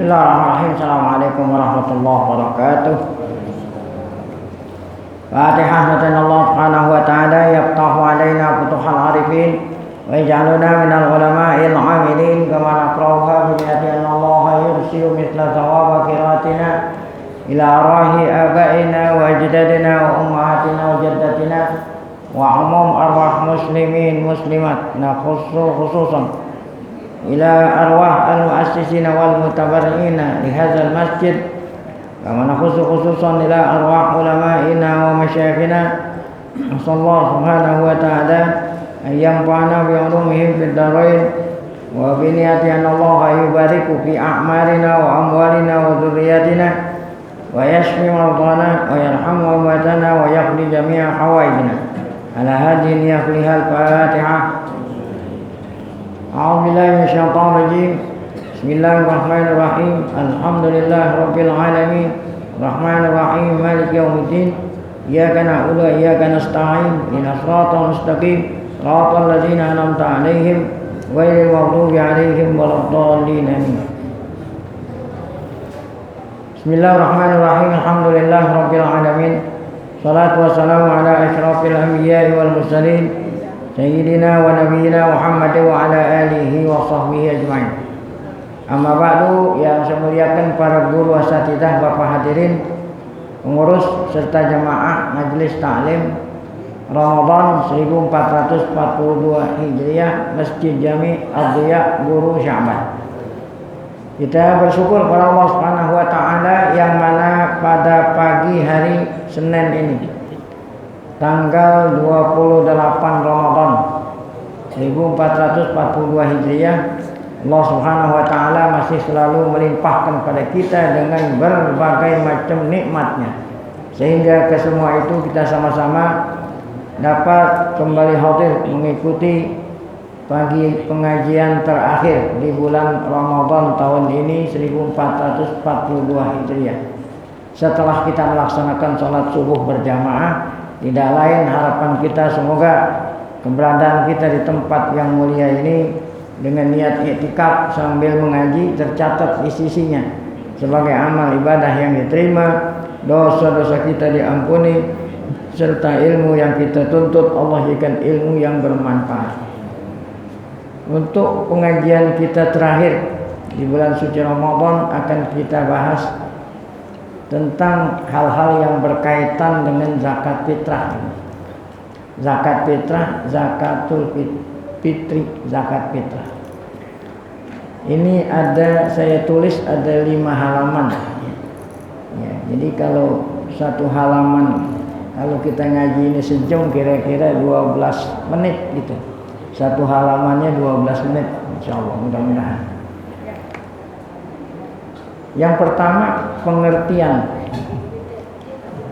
Bismillahirrahmanirrahim. Assalamualaikum warahmatullahi wabarakatuh. Fatihah. Allah subhanahu wa ta'ala yaftahu alaina futuhal arifin wa yaj'aluna minal ulama'il amilin kama naqra'uha bi niyatin Allah yursilu mithla thawaba qiraatina ila arahi abaina wa ajdadina wa ummahatina wa jaddatina wa umum arwah muslimin muslimat khususan ila arwah al-muassisina wal mutabarri'ina li hadzal masjid kama khususan ila arwah ulama'ina wa masyayikhina sallallahu subhanahu wa ta'ala an yanfa'ana bi ulumihim fid dharain wa bi niyati an Allah yubariku fi a'marina wa amwalina wa dhurriyyatina wa yashfi mardana wa yarhamu amwatana wa yaqdi jami'a hawaijina ala hadhihi niyyatil Fatihah. A'udzubillahi minasyaitonir rajim. Bismillahirrahmanirrahim. Alhamdulillahirabbil alamin. Rahmanir rahim. Maliki yaumiddin. Iyyaka na'budu wa iyyaka nasta'in. Ihdinas siratal mustaqim. Siratal ladzina an'amta 'alaihim ghairil maghdubi 'alaihim waladdallin. Bismillahirrahmanirrahim. Alhamdulillahirabbil alamin. Shalatu wassalamu ala asyrafil anbiya'i wal mursalin Sayyidina wa Nabiyyina Muhammad wa ala alihi wa sahbihi ajma'in. Amma ba'du, yang saya muliakan para guru asatidzah, Bapak hadirin, pengurus serta jamaah Majelis Ta'lim Ramadan 1442 Hijriah Masjid Jami' Ad-Diya Guru Sya'ban. Kita bersyukur kepada Allah Subhanahu wa taala yang mana pada pagi hari Senin ini tanggal 28 Ramadan 1442 Hijriah, Allah Subhanahu wa taala masih selalu melimpahkan pada kita dengan berbagai macam nikmatnya, sehingga ke semua itu kita sama-sama dapat kembali hadir mengikuti pagi pengajian terakhir di bulan Ramadan tahun ini 1442 Hijriah. Setelah kita melaksanakan sholat subuh berjamaah, tidak lain harapan kita semoga keberadaan kita di tempat yang mulia ini dengan niat i'tikaf sambil mengaji tercatat di sisinya sebagai amal ibadah yang diterima, dosa-dosa kita diampuni, serta ilmu yang kita tuntut Allah jadikan ilmu yang bermanfaat. Untuk pengajian kita terakhir di bulan suci Ramadan akan kita bahas tentang hal-hal yang berkaitan dengan zakat fitrah. Zakat fitrah, zakatul fitri, zakat fitrah. Ini saya tulis ada 5 halaman. Ya, jadi kalau satu halaman, kalau kita ngaji ini sejam kira-kira 12 menit gitu. Satu halamannya 12 menit, insyaallah, mudah-mudahan. Yang pertama, pengertian.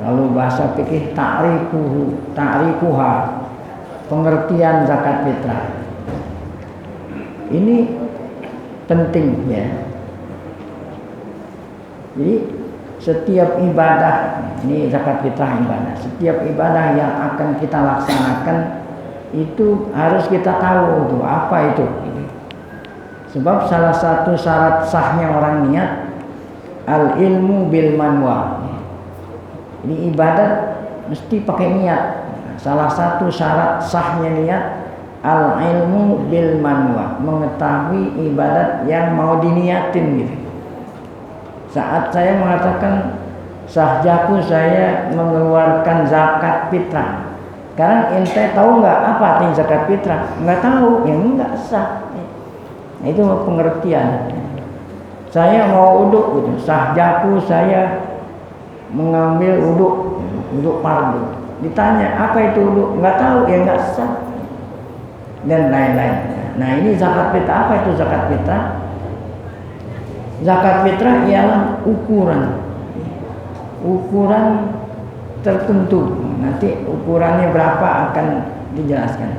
Lalu bahasa fikih ta'rifuha, pengertian zakat fitrah. Ini penting ya. Jadi setiap ibadah, ini zakat fitrah ibadah. Setiap ibadah yang akan kita laksanakan itu harus kita tahu itu apa itu. Sebab salah satu syarat sahnya orang niat al ilmu bil manwa. Ini ibadat mesti pakai niat. Salah satu syarat sahnya niat al ilmu bil manwa, mengetahui ibadat yang mau diniatin gitu. Saat saya mengatakan sahjaku saya mengeluarkan zakat fitrah, sekarang ente tahu nggak apa artinya zakat fitrah? Nggak tahu, ya nggak sah. Nah, itu pengertian. Saya mau uduk gitu. Sahjaku saya mengambil uduk fardu. Ditanya apa itu uduk? Nggak tahu, ya nggak sah. Dan lain-lain. Nah, ini zakat fitrah. Apa itu zakat fitrah? Zakat fitrah ialah ukuran tertentu. Nanti ukurannya berapa akan dijelaskan.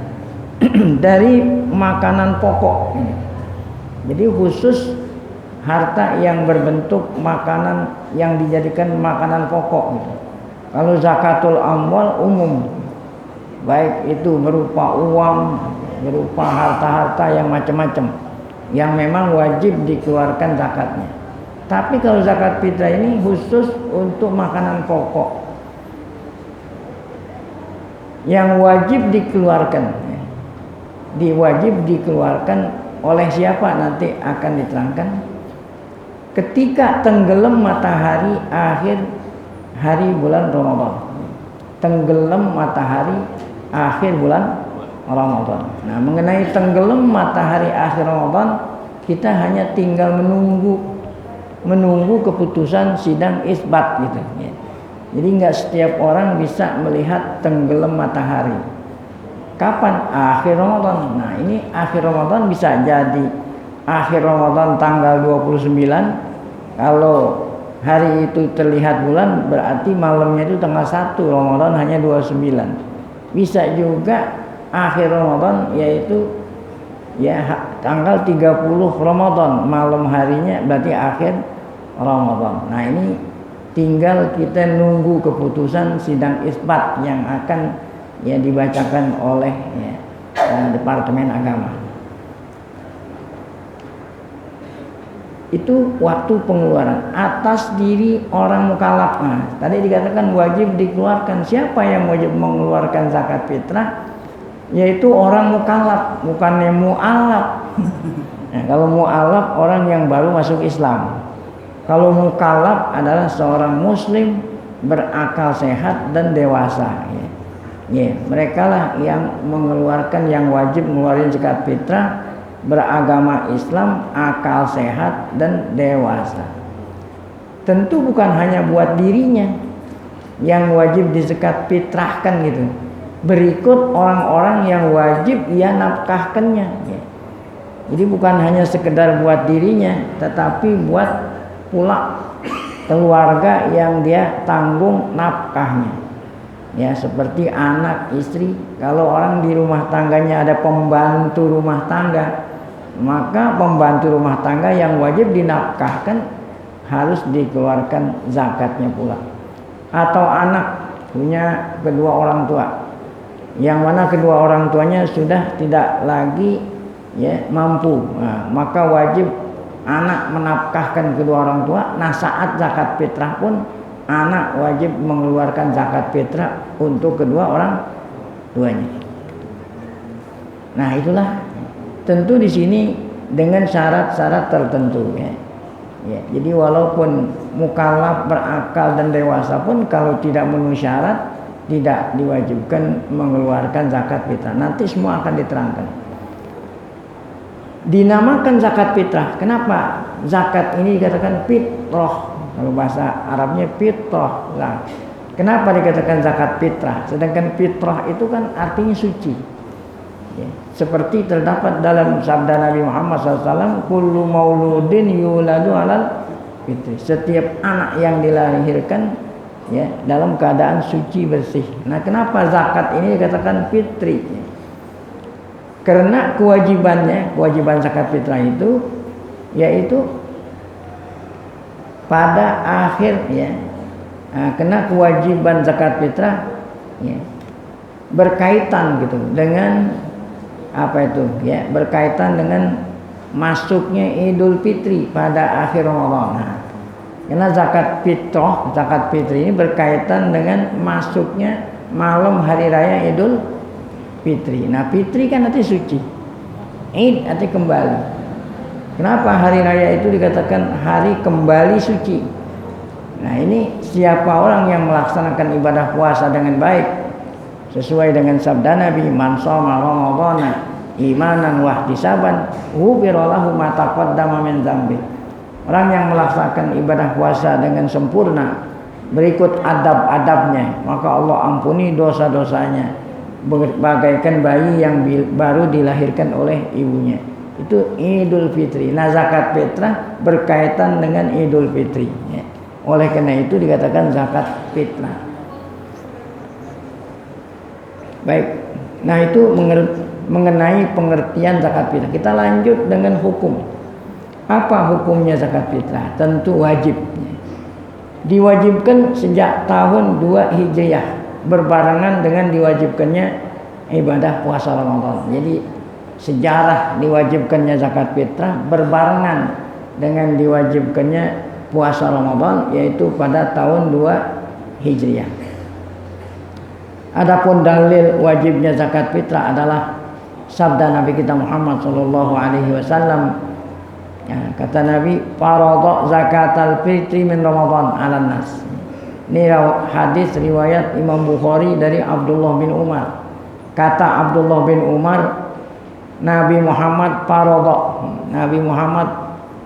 Dari makanan pokok. Jadi khusus harta yang berbentuk makanan yang dijadikan makanan pokok gitu. Kalau zakatul amwal umum, baik itu berupa uang, berupa harta-harta yang macam-macam yang memang wajib dikeluarkan zakatnya. Tapi kalau zakat fitrah ini khusus untuk makanan pokok yang wajib dikeluarkan. Diwajib dikeluarkan oleh siapa nanti akan diterangkan. Ketika tenggelam matahari akhir hari bulan Ramadan. Tenggelam matahari akhir bulan Ramadan. Nah, mengenai tenggelam matahari akhir Ramadan, kita hanya tinggal menunggu keputusan sidang isbat gitu ya. Jadi nggak setiap orang bisa melihat tenggelam matahari. Kapan? Akhir Ramadan. Nah, ini akhir Ramadan bisa jadi akhir Ramadan tanggal 29. Kalau hari itu terlihat bulan, berarti malamnya itu tanggal 1 Ramadan hanya 29. Bisa juga akhir Ramadan, yaitu ya tanggal 30 Ramadan, malam harinya berarti akhir Ramadan. Nah, ini tinggal kita nunggu keputusan sidang isbat yang akan ya dibacakan oleh Departemen Agama. Itu waktu pengeluaran atas diri orang mukallaf. Nah, tadi dikatakan wajib dikeluarkan. Siapa yang wajib mengeluarkan zakat fitrah? Yaitu orang mukallaf, bukannya mu'alaf. Nah, kalau mu'alaf orang yang baru masuk Islam. Kalau mukallaf adalah seorang muslim berakal sehat dan dewasa. Mereka lah yang mengeluarkan, yang wajib mengeluarkan zakat fitrah, beragama Islam, akal sehat dan dewasa. Tentu bukan hanya buat dirinya yang wajib dizakat fitrahkan gitu. Berikut orang-orang yang wajib ia nafkahkannya. Jadi bukan hanya sekedar buat dirinya, tetapi buat pula keluarga yang dia tanggung nafkahnya. Ya, seperti anak, istri. Kalau orang di rumah tangganya ada pembantu rumah tangga, maka pembantu rumah tangga yang wajib dinafkahkan harus dikeluarkan zakatnya pula. Atau anak punya kedua orang tua, yang mana kedua orang tuanya sudah tidak lagi mampu, maka wajib anak menafkahkan kedua orang tua. Nah, saat zakat fitrah pun anak wajib mengeluarkan zakat fitrah untuk kedua orang tuanya. Nah, itulah tentu di sini dengan syarat-syarat tertentu ya. Jadi walaupun mukallaf, berakal dan dewasa pun kalau tidak memenuhi syarat tidak diwajibkan mengeluarkan zakat fitrah. Nanti semua akan diterangkan. Dinamakan zakat fitrah. Kenapa? Zakat ini dikatakan fitrah. Kalau bahasa Arabnya fitrah. Nah, kenapa dikatakan zakat fitrah? Sedangkan fitrah itu kan artinya suci. Seperti terdapat dalam sabda Nabi Muhammad SAW, kullu mauludin yuladu alal fitri. Setiap anak yang dilahirkan dalam keadaan suci bersih. Nah, kenapa zakat ini dikatakan fitri? Karena kewajiban zakat fitrah itu yaitu pada akhir karena kewajiban zakat fitrah berkaitan gitu dengan berkaitan dengan masuknya Idul Fitri pada akhir Ramadan. Nah, karena zakat fitri ini berkaitan dengan masuknya malam hari raya Idul Fitri. Nah, fitri kan arti suci, Id arti kembali. Kenapa hari raya itu dikatakan hari kembali suci? Nah, ini siapa orang yang melaksanakan ibadah puasa dengan baik sesuai dengan sabda Nabi, man shoma ramadhana imanan wa ihtisaban ghufira lahu ma taqaddama min dzambi. Orang yang melaksanakan ibadah puasa dengan sempurna, berikut adab-adabnya, maka Allah ampuni dosa-dosanya bagaikan bayi yang baru dilahirkan oleh ibunya. Itu Idul Fitri. Nah, zakat fitrah berkaitan dengan Idul Fitri. Oleh karena itu dikatakan zakat fitrah. Baik. Nah, itu mengenai pengertian zakat fitrah. Kita lanjut dengan hukum. Apa hukumnya zakat fitrah? Tentu wajib. Diwajibkan sejak tahun 2 Hijriah, berbarengan dengan diwajibkannya ibadah puasa Ramadan. Jadi sejarah diwajibkannya zakat fitrah berbarengan dengan diwajibkannya puasa Ramadan, yaitu pada tahun 2 Hijriah. Adapun dalil wajibnya zakat fitrah adalah sabda Nabi kita Muhammad sallallahu alaihi wasallam. Ya, kata Nabi, "Faradha zakatal fitri min Ramadan 'alan nas." Ini hadis riwayat Imam Bukhari dari Abdullah bin Umar. Kata Abdullah bin Umar, Nabi Muhammad faradha, Nabi Muhammad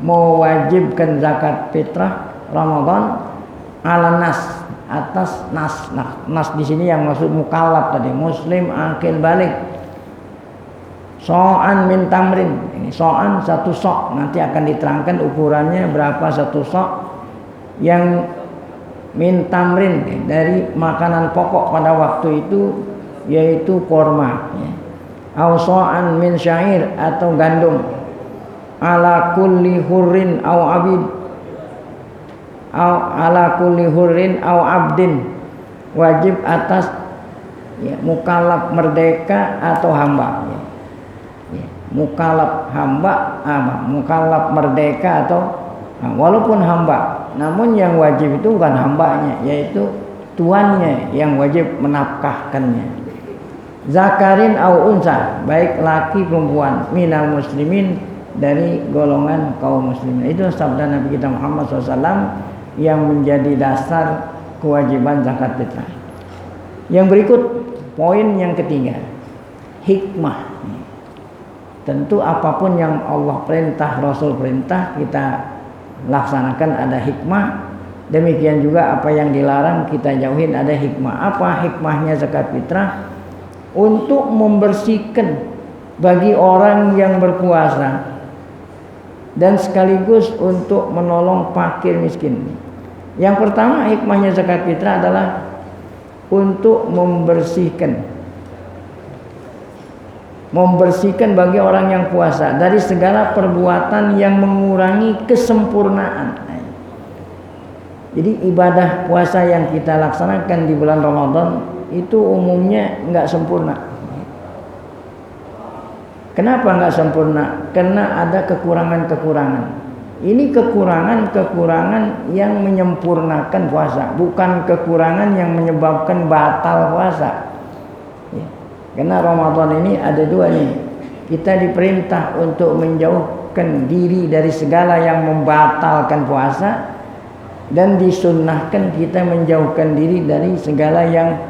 mewajibkan zakat fitrah Ramadan 'alan nas, atas nas. Nah, nas di sini yang maksud mukallaf tadi, muslim akil balik. So'an min tamrin. Ini so'an satu sok, nanti akan diterangkan ukurannya berapa satu sok. Yang min tamrin dari makanan pokok pada waktu itu yaitu korma. Au so'an min syair atau gandum. Ala kulli hurrin au abid. Au ala kulli hurrin au abdin, wajib atas ya, mukallaf merdeka atau hamba. Mukallaf hamba, mukallaf merdeka atau walaupun hamba, namun yang wajib itu bukan hambanya, yaitu tuannya yang wajib menafkahkannya. Zakarin au unsa, baik laki perempuan, minal muslimin, dari golongan kaum muslimin. Itu sabda Nabi kita Muhammad SAW yang menjadi dasar kewajiban zakat fitrah. Yang berikut poin yang ketiga, hikmah. Tentu apapun yang Allah perintah, Rasul perintah, kita laksanakan ada hikmah. Demikian juga apa yang dilarang kita jauhin ada hikmah. Apa hikmahnya zakat fitrah? Untuk membersihkan bagi orang yang berpuasa dan sekaligus untuk menolong fakir miskin. Yang pertama hikmahnya zakat fitrah adalah untuk membersihkan bagi orang yang puasa dari segala perbuatan yang mengurangi kesempurnaan. Jadi ibadah puasa yang kita laksanakan di bulan Ramadan itu umumnya nggak sempurna. Kenapa nggak sempurna? Karena ada kekurangan-kekurangan. Ini kekurangan-kekurangan yang menyempurnakan puasa, bukan kekurangan yang menyebabkan batal puasa. Karena Ramadan ini ada dua nih. Kita diperintah untuk menjauhkan diri dari segala yang membatalkan puasa, dan disunnahkan kita menjauhkan diri dari segala yang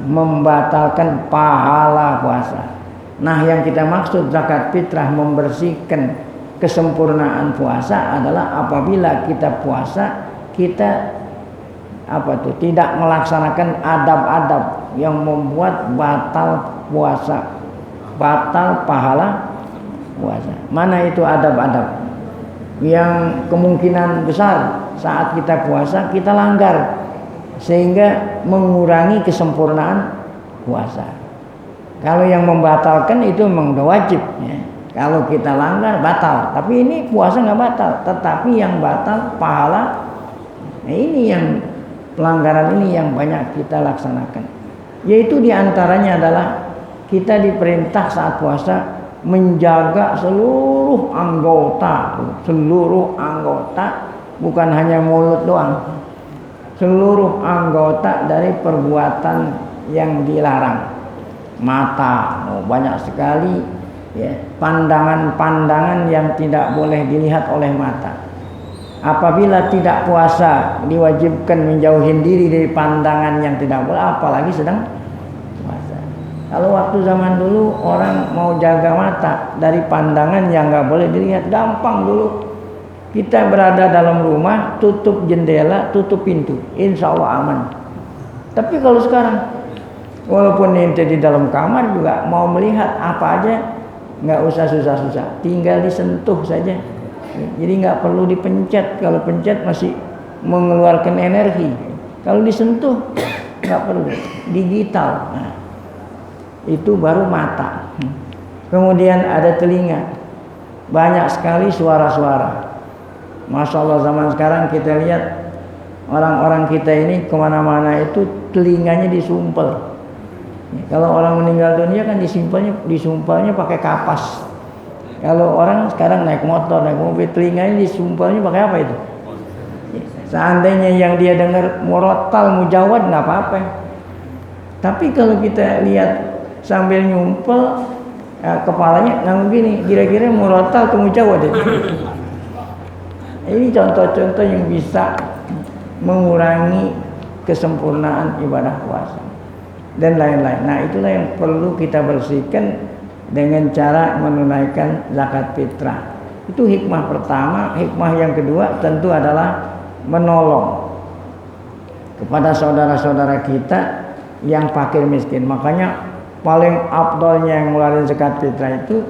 membatalkan pahala puasa. Nah, yang kita maksud zakat fitrah membersihkan kesempurnaan puasa adalah apabila kita puasa, kita tidak melaksanakan adab-adab yang membuat batal puasa, batal pahala puasa. Mana itu adab-adab yang kemungkinan besar saat kita puasa kita langgar sehingga mengurangi kesempurnaan puasa. Kalau yang membatalkan itu memang udah wajib ya. Kalau kita langgar batal, tapi ini puasa nggak batal, tetapi yang batal pahala. Nah, ini yang pelanggaran ini yang banyak kita laksanakan. Yaitu diantaranya adalah kita diperintah saat puasa menjaga seluruh anggota, bukan hanya mulut doang, seluruh anggota dari perbuatan yang dilarang. Mata, banyak sekali ya, pandangan-pandangan yang tidak boleh dilihat oleh mata. Apabila tidak puasa diwajibkan menjauhin diri dari pandangan yang tidak boleh, apalagi sedang puasa. Kalau waktu zaman dulu orang mau jaga mata dari pandangan yang nggak boleh dilihat, gampang dulu. Kita berada dalam rumah, tutup jendela, tutup pintu, insya Allah aman. Tapi kalau sekarang, walaupun ente di dalam kamar juga mau melihat apa aja, nggak usah susah-susah, tinggal disentuh saja. Jadi nggak perlu dipencet. Kalau pencet masih mengeluarkan energi. Kalau disentuh nggak perlu. Digital. Nah, itu baru mata. Kemudian ada telinga. Banyak sekali suara-suara. Masya Allah, zaman sekarang kita lihat orang-orang kita ini kemana-mana itu telinganya disumpel. Kalau orang meninggal dunia kan disumpelnya pakai kapas. Kalau orang sekarang naik motor, naik mobil, telinganya disumpelnya pakai apa itu? Seandainya yang dia dengar murattal mujawad nggak apa-apa. Tapi kalau kita lihat sambil nyumpel kepalanya nggak begini, kira-kira murattal atau mujawad ya? Ini contoh-contoh yang bisa mengurangi kesempurnaan ibadah puasa dan lain-lain. Nah, itulah yang perlu kita bersihkan dengan cara menunaikan zakat fitrah. Itu hikmah pertama. Hikmah yang kedua tentu adalah menolong kepada saudara-saudara kita yang fakir miskin. Makanya paling afdolnya yang mengeluarkan zakat fitrah itu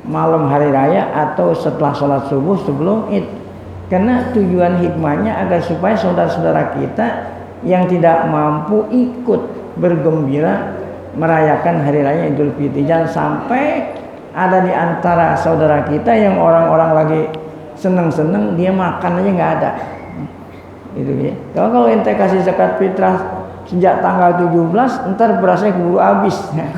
malam hari raya atau setelah sholat subuh sebelum Id. Karena tujuan hikmahnya agar supaya saudara-saudara kita yang tidak mampu ikut bergembira merayakan hari raya Idul Fitri. Jangan sampai ada di antara saudara kita yang orang-orang lagi seneng-seneng, dia makan aja nggak ada. Gitu ya. Kalau ente kasih zakat fitrah sejak tanggal 17, ntar berasnya keburu habis. Nah,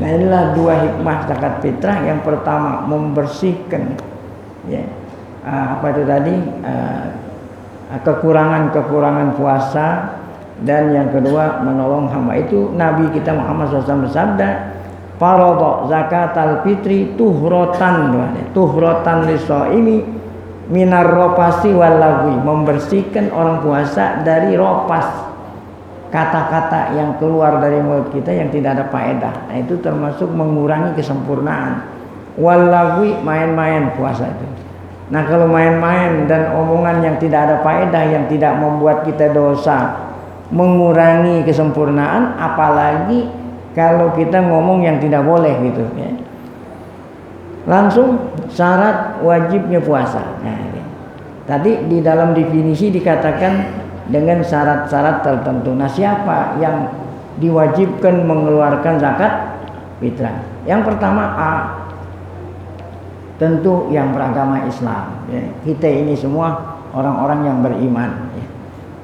inilah dua hikmah zakat fitrah. Yang pertama membersihkan ya, apa itu tadi kekurangan puasa, dan yang kedua menolong hamba. Itu Nabi kita Muhammad SAW bersabda, faradha zakatal fitri tuhrotan lisoimi minar ropasi wal lagwi, membersihkan orang puasa dari ropas, kata-kata yang keluar dari mulut kita yang tidak ada faedah. Nah, itu termasuk mengurangi kesempurnaan. Wal lagwi, main-main puasa itu. Nah, kalau main-main dan omongan yang tidak ada faedah, yang tidak membuat kita dosa, mengurangi kesempurnaan, apalagi kalau kita ngomong yang tidak boleh gitu ya. Langsung syarat wajibnya puasa. Nah, tadi di dalam definisi dikatakan dengan syarat-syarat tertentu. Nah, siapa yang diwajibkan mengeluarkan zakat fitrah? Yang pertama tentu yang beragama Islam ya. Kita ini semua orang-orang yang beriman ya.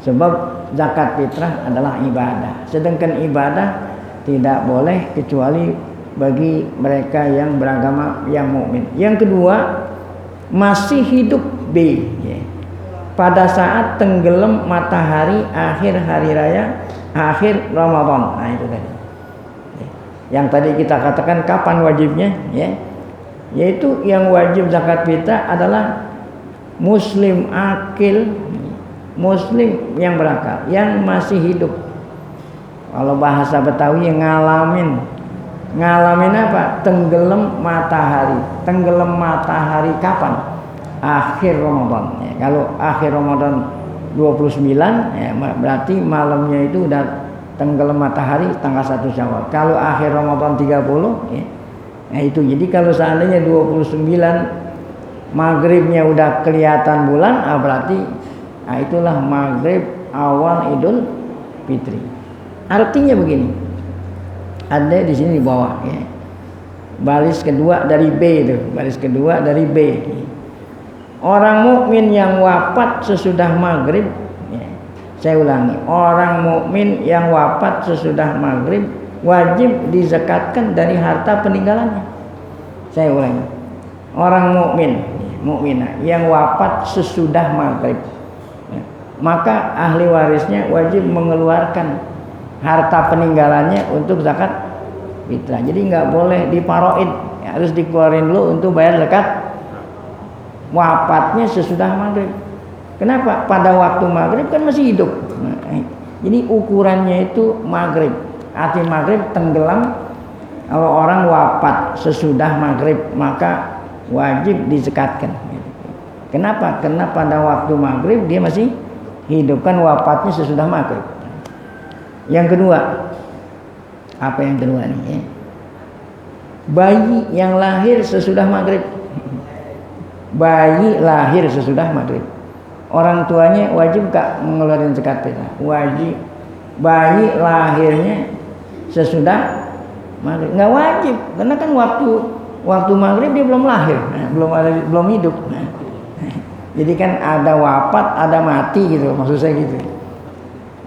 Sebab zakat fitrah adalah ibadah. Sedangkan ibadah tidak boleh kecuali bagi mereka yang beragama, yang mukmin. Yang kedua, masih hidup B ya. Pada saat tenggelam matahari akhir hari raya, akhir Ramadan. Nah, itu tadi. Yang tadi kita katakan kapan wajibnya ya. Yaitu yang wajib zakat fitrah adalah muslim akil, muslim yang berakal, yang masih hidup. Kalau bahasa Betawi ngalamin apa? Tenggelam matahari. Tenggelam matahari kapan? Akhir Ramadan ya. Kalau akhir Ramadan 29 ya, berarti malamnya itu udah tenggelam matahari tanggal 1 Syawal. Kalau akhir Ramadan 30 ya. Nah, itu jadi kalau seandainya 29 maghribnya udah kelihatan bulan, berarti itulah maghrib awal Idul Fitri. Artinya begini, ada di sini di bawah ya, baris kedua dari B itu, baris kedua dari B. Orang mukmin yang wafat sesudah maghrib ya, saya ulangi, orang mukmin yang wafat sesudah maghrib wajib dizakatkan dari harta peninggalannya. Saya ulangi, orang mukminah yang wafat sesudah maghrib ya, maka ahli warisnya wajib mengeluarkan harta peninggalannya untuk zakat fitrah. Jadi nggak boleh diparoin ya, harus dikeluarin dulu untuk bayar zakat wafatnya sesudah maghrib. Kenapa? Pada waktu maghrib kan masih hidup. Nah, jadi ukurannya itu maghrib. Arti maghrib tenggelam. Kalau orang wafat sesudah maghrib maka wajib dizakatkan. Kenapa? Karena pada waktu maghrib dia masih hidup, kan wafatnya sesudah maghrib. Yang kedua, apa yang kedua nih ya? Bayi yang lahir sesudah maghrib. Bayi lahir sesudah maghrib, orang tuanya wajib gak mengeluarkan zakat fitrah? Wajib. Bayi lahirnya sesudah maghrib nggak wajib, karena kan waktu maghrib dia belum lahir, belum hidup. Jadi kan ada wafat, ada mati gitu, maksud saya gitu.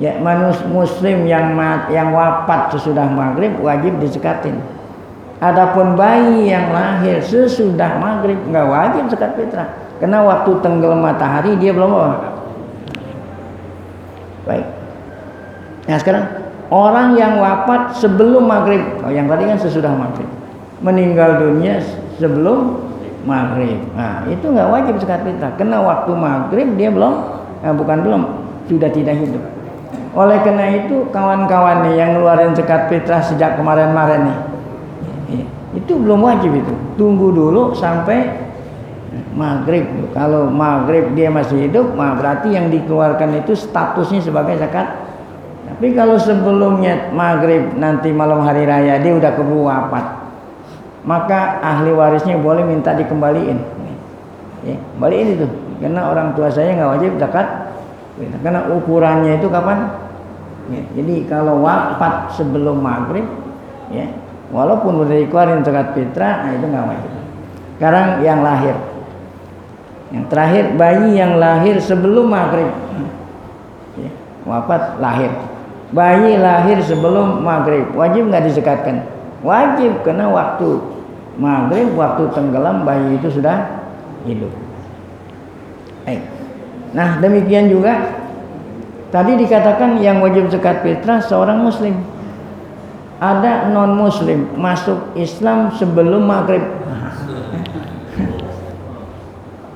Ya, muslim yang wafat sesudah maghrib wajib dizakatin. Adapun bayi yang lahir sesudah maghrib nggak wajib zakat fitrah. Karena waktu tenggelam matahari dia belum apa? Baik. Nah sekarang orang yang wafat sebelum maghrib, yang tadi kan sesudah maghrib, meninggal dunia sebelum maghrib, nah itu nggak wajib zakat fitrah. Karena waktu maghrib dia belum, sudah tidak hidup. Oleh karena itu kawan-kawan nih yang ngeluarin zakat fitrah sejak kemarin-kemarin nih, itu belum wajib itu. Tunggu dulu sampai maghrib. Kalau maghrib dia masih hidup, berarti yang dikeluarkan itu statusnya sebagai zakat. Tapi kalau sebelumnya maghrib nanti malam hari raya dia udah keburu wafat, maka ahli warisnya boleh minta dikembaliin. Ya, balikin itu. Karena orang tua saya nggak wajib zakat. Karena ukurannya itu kapan? Ya, jadi kalau wafat sebelum maghrib, ya, walaupun udah dikeluarin zakat fitrah, nah itu nggak wajib. Sekarang yang lahir. Yang terakhir bayi yang lahir sebelum maghrib, ya, wafat lahir. Bayi lahir sebelum maghrib wajib nggak dizakatkan? Wajib, karena waktu maghrib, waktu tenggelam bayi itu sudah hidup. Nah demikian juga tadi dikatakan yang wajib zakat fitrah seorang muslim. Ada non muslim masuk Islam sebelum maghrib.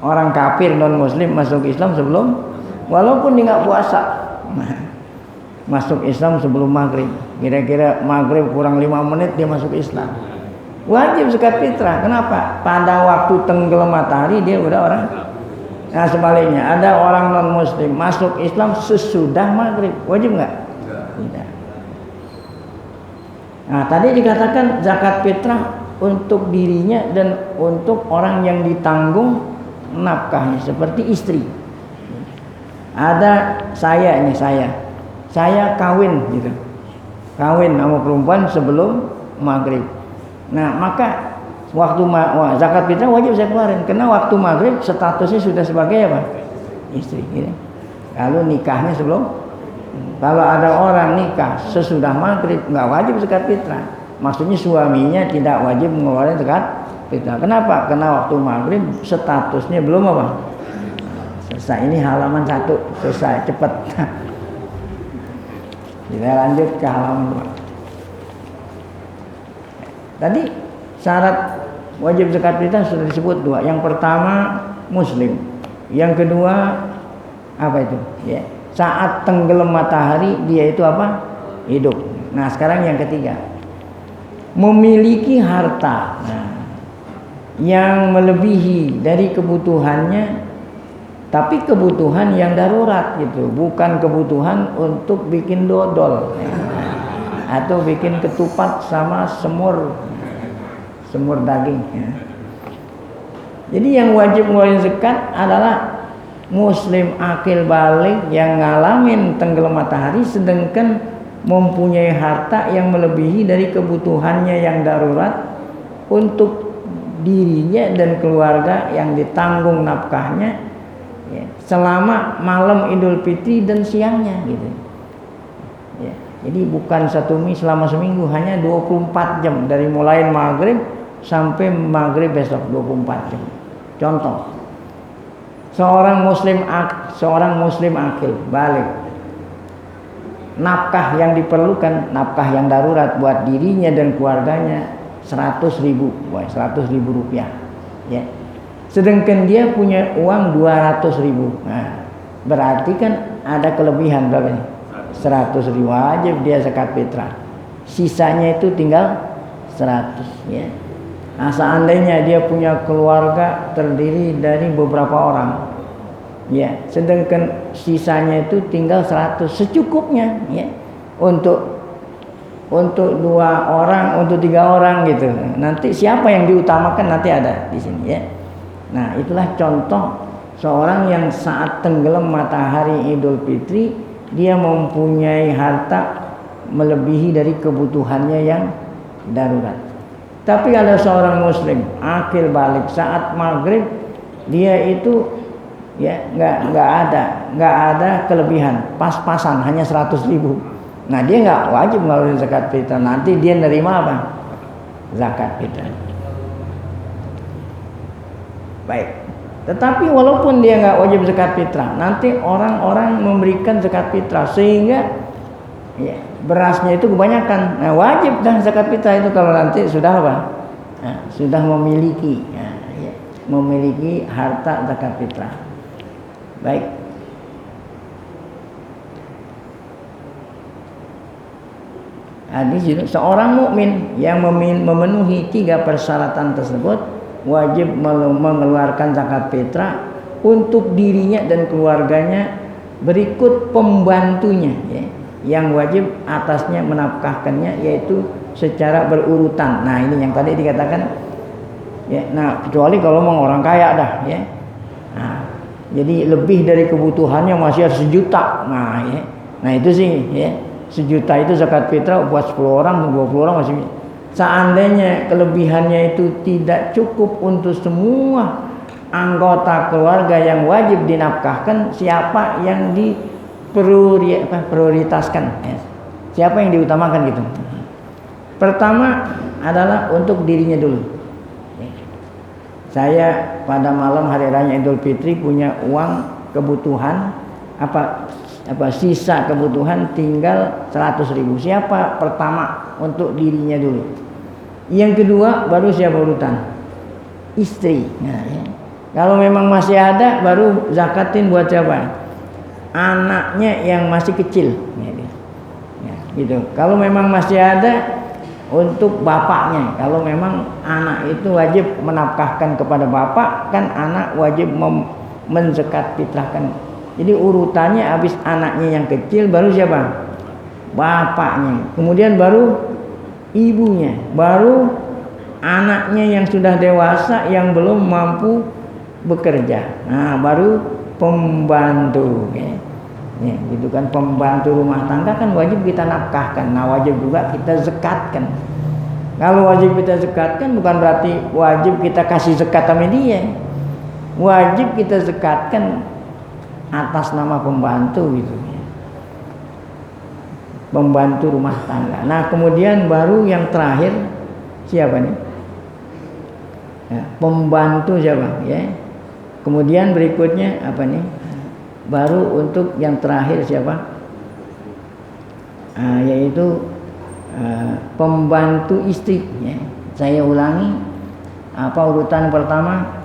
Orang kafir non muslim masuk Islam sebelum, walaupun dia nggak puasa, masuk Islam sebelum maghrib. Kira-kira maghrib kurang 5 menit dia masuk Islam, wajib zakat fitrah. Kenapa? Pada waktu tenggelam matahari dia udah orang. Nah sebaliknya ada orang non muslim masuk Islam sesudah maghrib, wajib nggak? Tidak. Nah tadi dikatakan zakat fitrah untuk dirinya dan untuk orang yang ditanggung nafkahnya, seperti istri. Ada saya kawin gitu, kawin sama perempuan sebelum maghrib. Nah maka waktu zakat fitrah wajib saya keluarin, karena waktu maghrib statusnya sudah sebagai apa? Istri gitu. Kalau nikahnya sebelum, kalau ada orang nikah sesudah maghrib nggak wajib zakat fitrah. Maksudnya suaminya tidak wajib mengeluarkan zakat fitrah. Kenapa? Karena waktu maghrib statusnya belum apa? Selesai. Ini halaman 1 selesai, cepat. Kita lanjut ke halaman 2. Tadi syarat wajib zakat fitrah sudah disebut 2. Yang pertama muslim. Yang kedua apa itu? Ya, saat tenggelam matahari dia itu apa? Hidup. Nah sekarang yang ketiga, memiliki harta yang melebihi dari kebutuhannya, tapi kebutuhan yang darurat gitu, bukan kebutuhan untuk bikin dodol atau bikin ketupat sama semur daging ya. Jadi yang wajib ngeluarin zakat adalah muslim akil balik yang ngalamin tenggelam matahari, sedangkan mempunyai harta yang melebihi dari kebutuhannya yang darurat untuk dirinya dan keluarga yang ditanggung nafkahnya ya, selama malam Idul Fitri dan siangnya gitu ya. Jadi bukan selama seminggu, hanya 24 jam dari mulai maghrib sampai maghrib besok, 24 jam. Contoh, seorang muslim akil balik, nafkah yang diperlukan, nafkah yang darurat buat dirinya dan keluarganya 100.000 rupiah ya. Sedangkan dia punya uang 200.000. Nah, berarti kan ada kelebihan berapa nih? 100.000, wajib dia zakat fitrah. Sisanya itu tinggal 100 ya. Nah, seandainya dia punya keluarga terdiri dari beberapa orang ya, sedangkan sisanya itu tinggal 100, secukupnya ya, untuk 2 orang, untuk 3 orang gitu. Nanti siapa yang diutamakan nanti ada di sini ya. Nah itulah contoh seorang yang saat tenggelam matahari Idul Fitri dia mempunyai harta melebihi dari kebutuhannya yang darurat. Tapi ada seorang muslim akil balik saat maghrib dia itu ya nggak ada kelebihan, pas-pasan, hanya 100.000. Nah dia nggak wajib ngeluarin zakat fitrah. Nanti dia nerima apa? Zakat fitrah. Baik. Tetapi walaupun dia nggak wajib zakat fitrah, nanti orang-orang memberikan zakat fitrah sehingga ya, berasnya itu kebanyakan. Nah, wajib dan zakat fitrah itu kalau nanti sudah apa? Nah, sudah memiliki, nah, ya, memiliki harta zakat fitrah. Baik. Hadis itu seorang mukmin yang memenuhi 3 persyaratan tersebut wajib mengeluarkan zakat fitrah untuk dirinya dan keluarganya berikut pembantunya ya, yang wajib atasnya menafkahkannya yaitu secara berurutan. Nah ini yang tadi dikatakan ya, nah kecuali kalau mau orang kaya dah ya. Nah, jadi lebih dari kebutuhannya masih ada 1 juta. Nah ya, nah itu sih ya, 1 juta itu zakat fitrah buat 10 orang 20 orang masih. Seandainya kelebihannya itu tidak cukup untuk semua anggota keluarga yang wajib dinafkahkan, siapa yang prioritaskan ya. Siapa yang diutamakan gitu. Pertama adalah untuk dirinya dulu. Saya pada malam hari raya Idul Fitri punya uang kebutuhan sisa kebutuhan tinggal 100.000. Siapa pertama? Untuk dirinya dulu. Yang kedua baru siapa urutan? Istri. Nah, ya. Kalau memang masih ada baru zakatin buat siapa? Anaknya yang masih kecil. Ya, gitu. Kalau memang masih ada untuk bapaknya. Kalau memang anak itu wajib menafkahkan kepada bapak, kan anak wajib menzakat fitrahkan. Jadi urutannya habis anaknya yang kecil baru siapa? Bapaknya. Kemudian baru ibunya, baru anaknya yang sudah dewasa yang belum mampu bekerja. Nah, baru pembantu ya. Ya, gitu kan, pembantu rumah tangga kan wajib kita nafkahkan. Nah, wajib juga kita zakatkan. Kalau wajib kita zakatkan bukan berarti wajib kita kasih zakat sama dia. Wajib kita zakatkan atas nama pembantu gitu ya. Pembantu rumah tangga. Nah, kemudian baru yang terakhir siapa nih? Ya, pembantu siapa ya? Kemudian berikutnya apa nih? Baru untuk yang terakhir siapa? Yaitu pembantu istri ya. Saya ulangi, apa urutan pertama?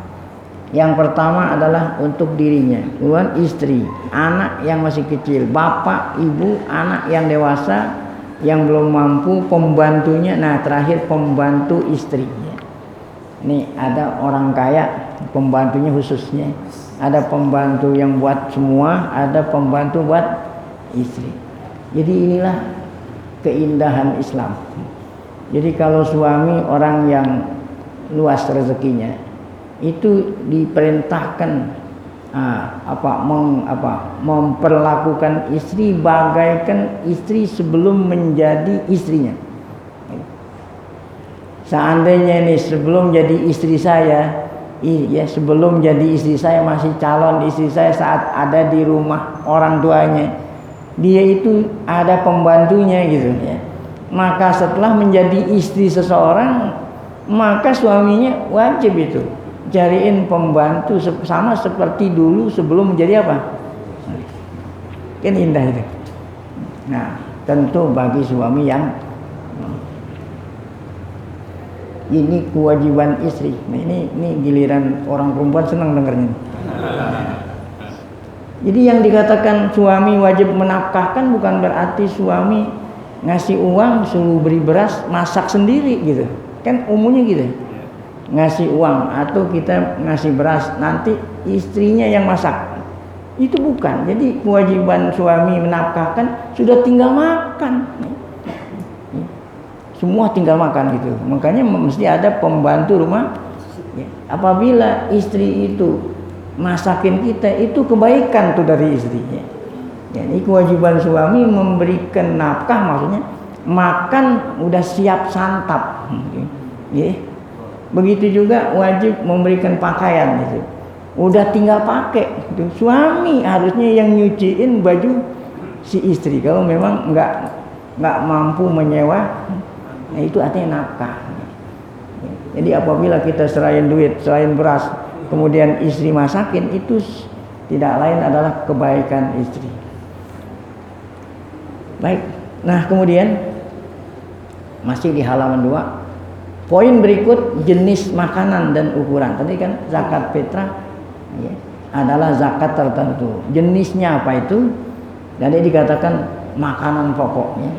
Yang pertama adalah untuk dirinya, kemudian istri, anak yang masih kecil, bapak, ibu, anak yang dewasa yang belum mampu, pembantunya. Nah, terakhir pembantu istri ya. Ini ada orang kaya, pembantunya khususnya. Ada pembantu yang buat semua, ada pembantu buat istri. Jadi inilah keindahan Islam. Jadi kalau suami orang yang luas rezekinya, itu diperintahkan memperlakukan istri bagaikan istri sebelum menjadi istrinya. Seandainya ini sebelum jadi istri saya, ya sebelum jadi istri saya masih calon istri saya saat ada di rumah orang tuanya, dia itu ada pembantunya gitu ya. Maka setelah menjadi istri seseorang, maka suaminya wajib itu cariin pembantu sama seperti dulu sebelum menjadi apa? Kan indah itu. Nah, tentu bagi suami yang ini kewajiban istri. Nah, ini giliran orang perempuan senang dengarnya. Jadi yang dikatakan suami wajib menafkahkan bukan berarti suami ngasih uang suruh beli beras masak sendiri gitu. Kan umumnya gitu. Ngasih uang atau kita ngasih beras nanti istrinya yang masak. Itu bukan. Jadi kewajiban suami menafkahkan sudah tinggal makan. Semua tinggal makan gitu. Makanya mesti ada pembantu rumah. Apabila istri itu masakin kita, itu kebaikan tuh dari istrinya. Jadi kewajiban suami memberikan nafkah, maksudnya makan udah siap santap. Begitu juga wajib memberikan pakaian gitu. Udah tinggal pakai. Suami harusnya yang nyuciin baju si istri. Kalau memang nggak mampu menyewa, nah itu artinya nafkah. Jadi apabila kita serahin duit, serahin beras, kemudian istri masakin, itu tidak lain adalah kebaikan istri. Baik. Nah, kemudian masih di halaman 2. Poin berikut jenis makanan dan ukuran. Tadi kan zakat fitrah ya, adalah zakat tertentu. Jenisnya apa itu? Jadi dikatakan makanan pokoknya.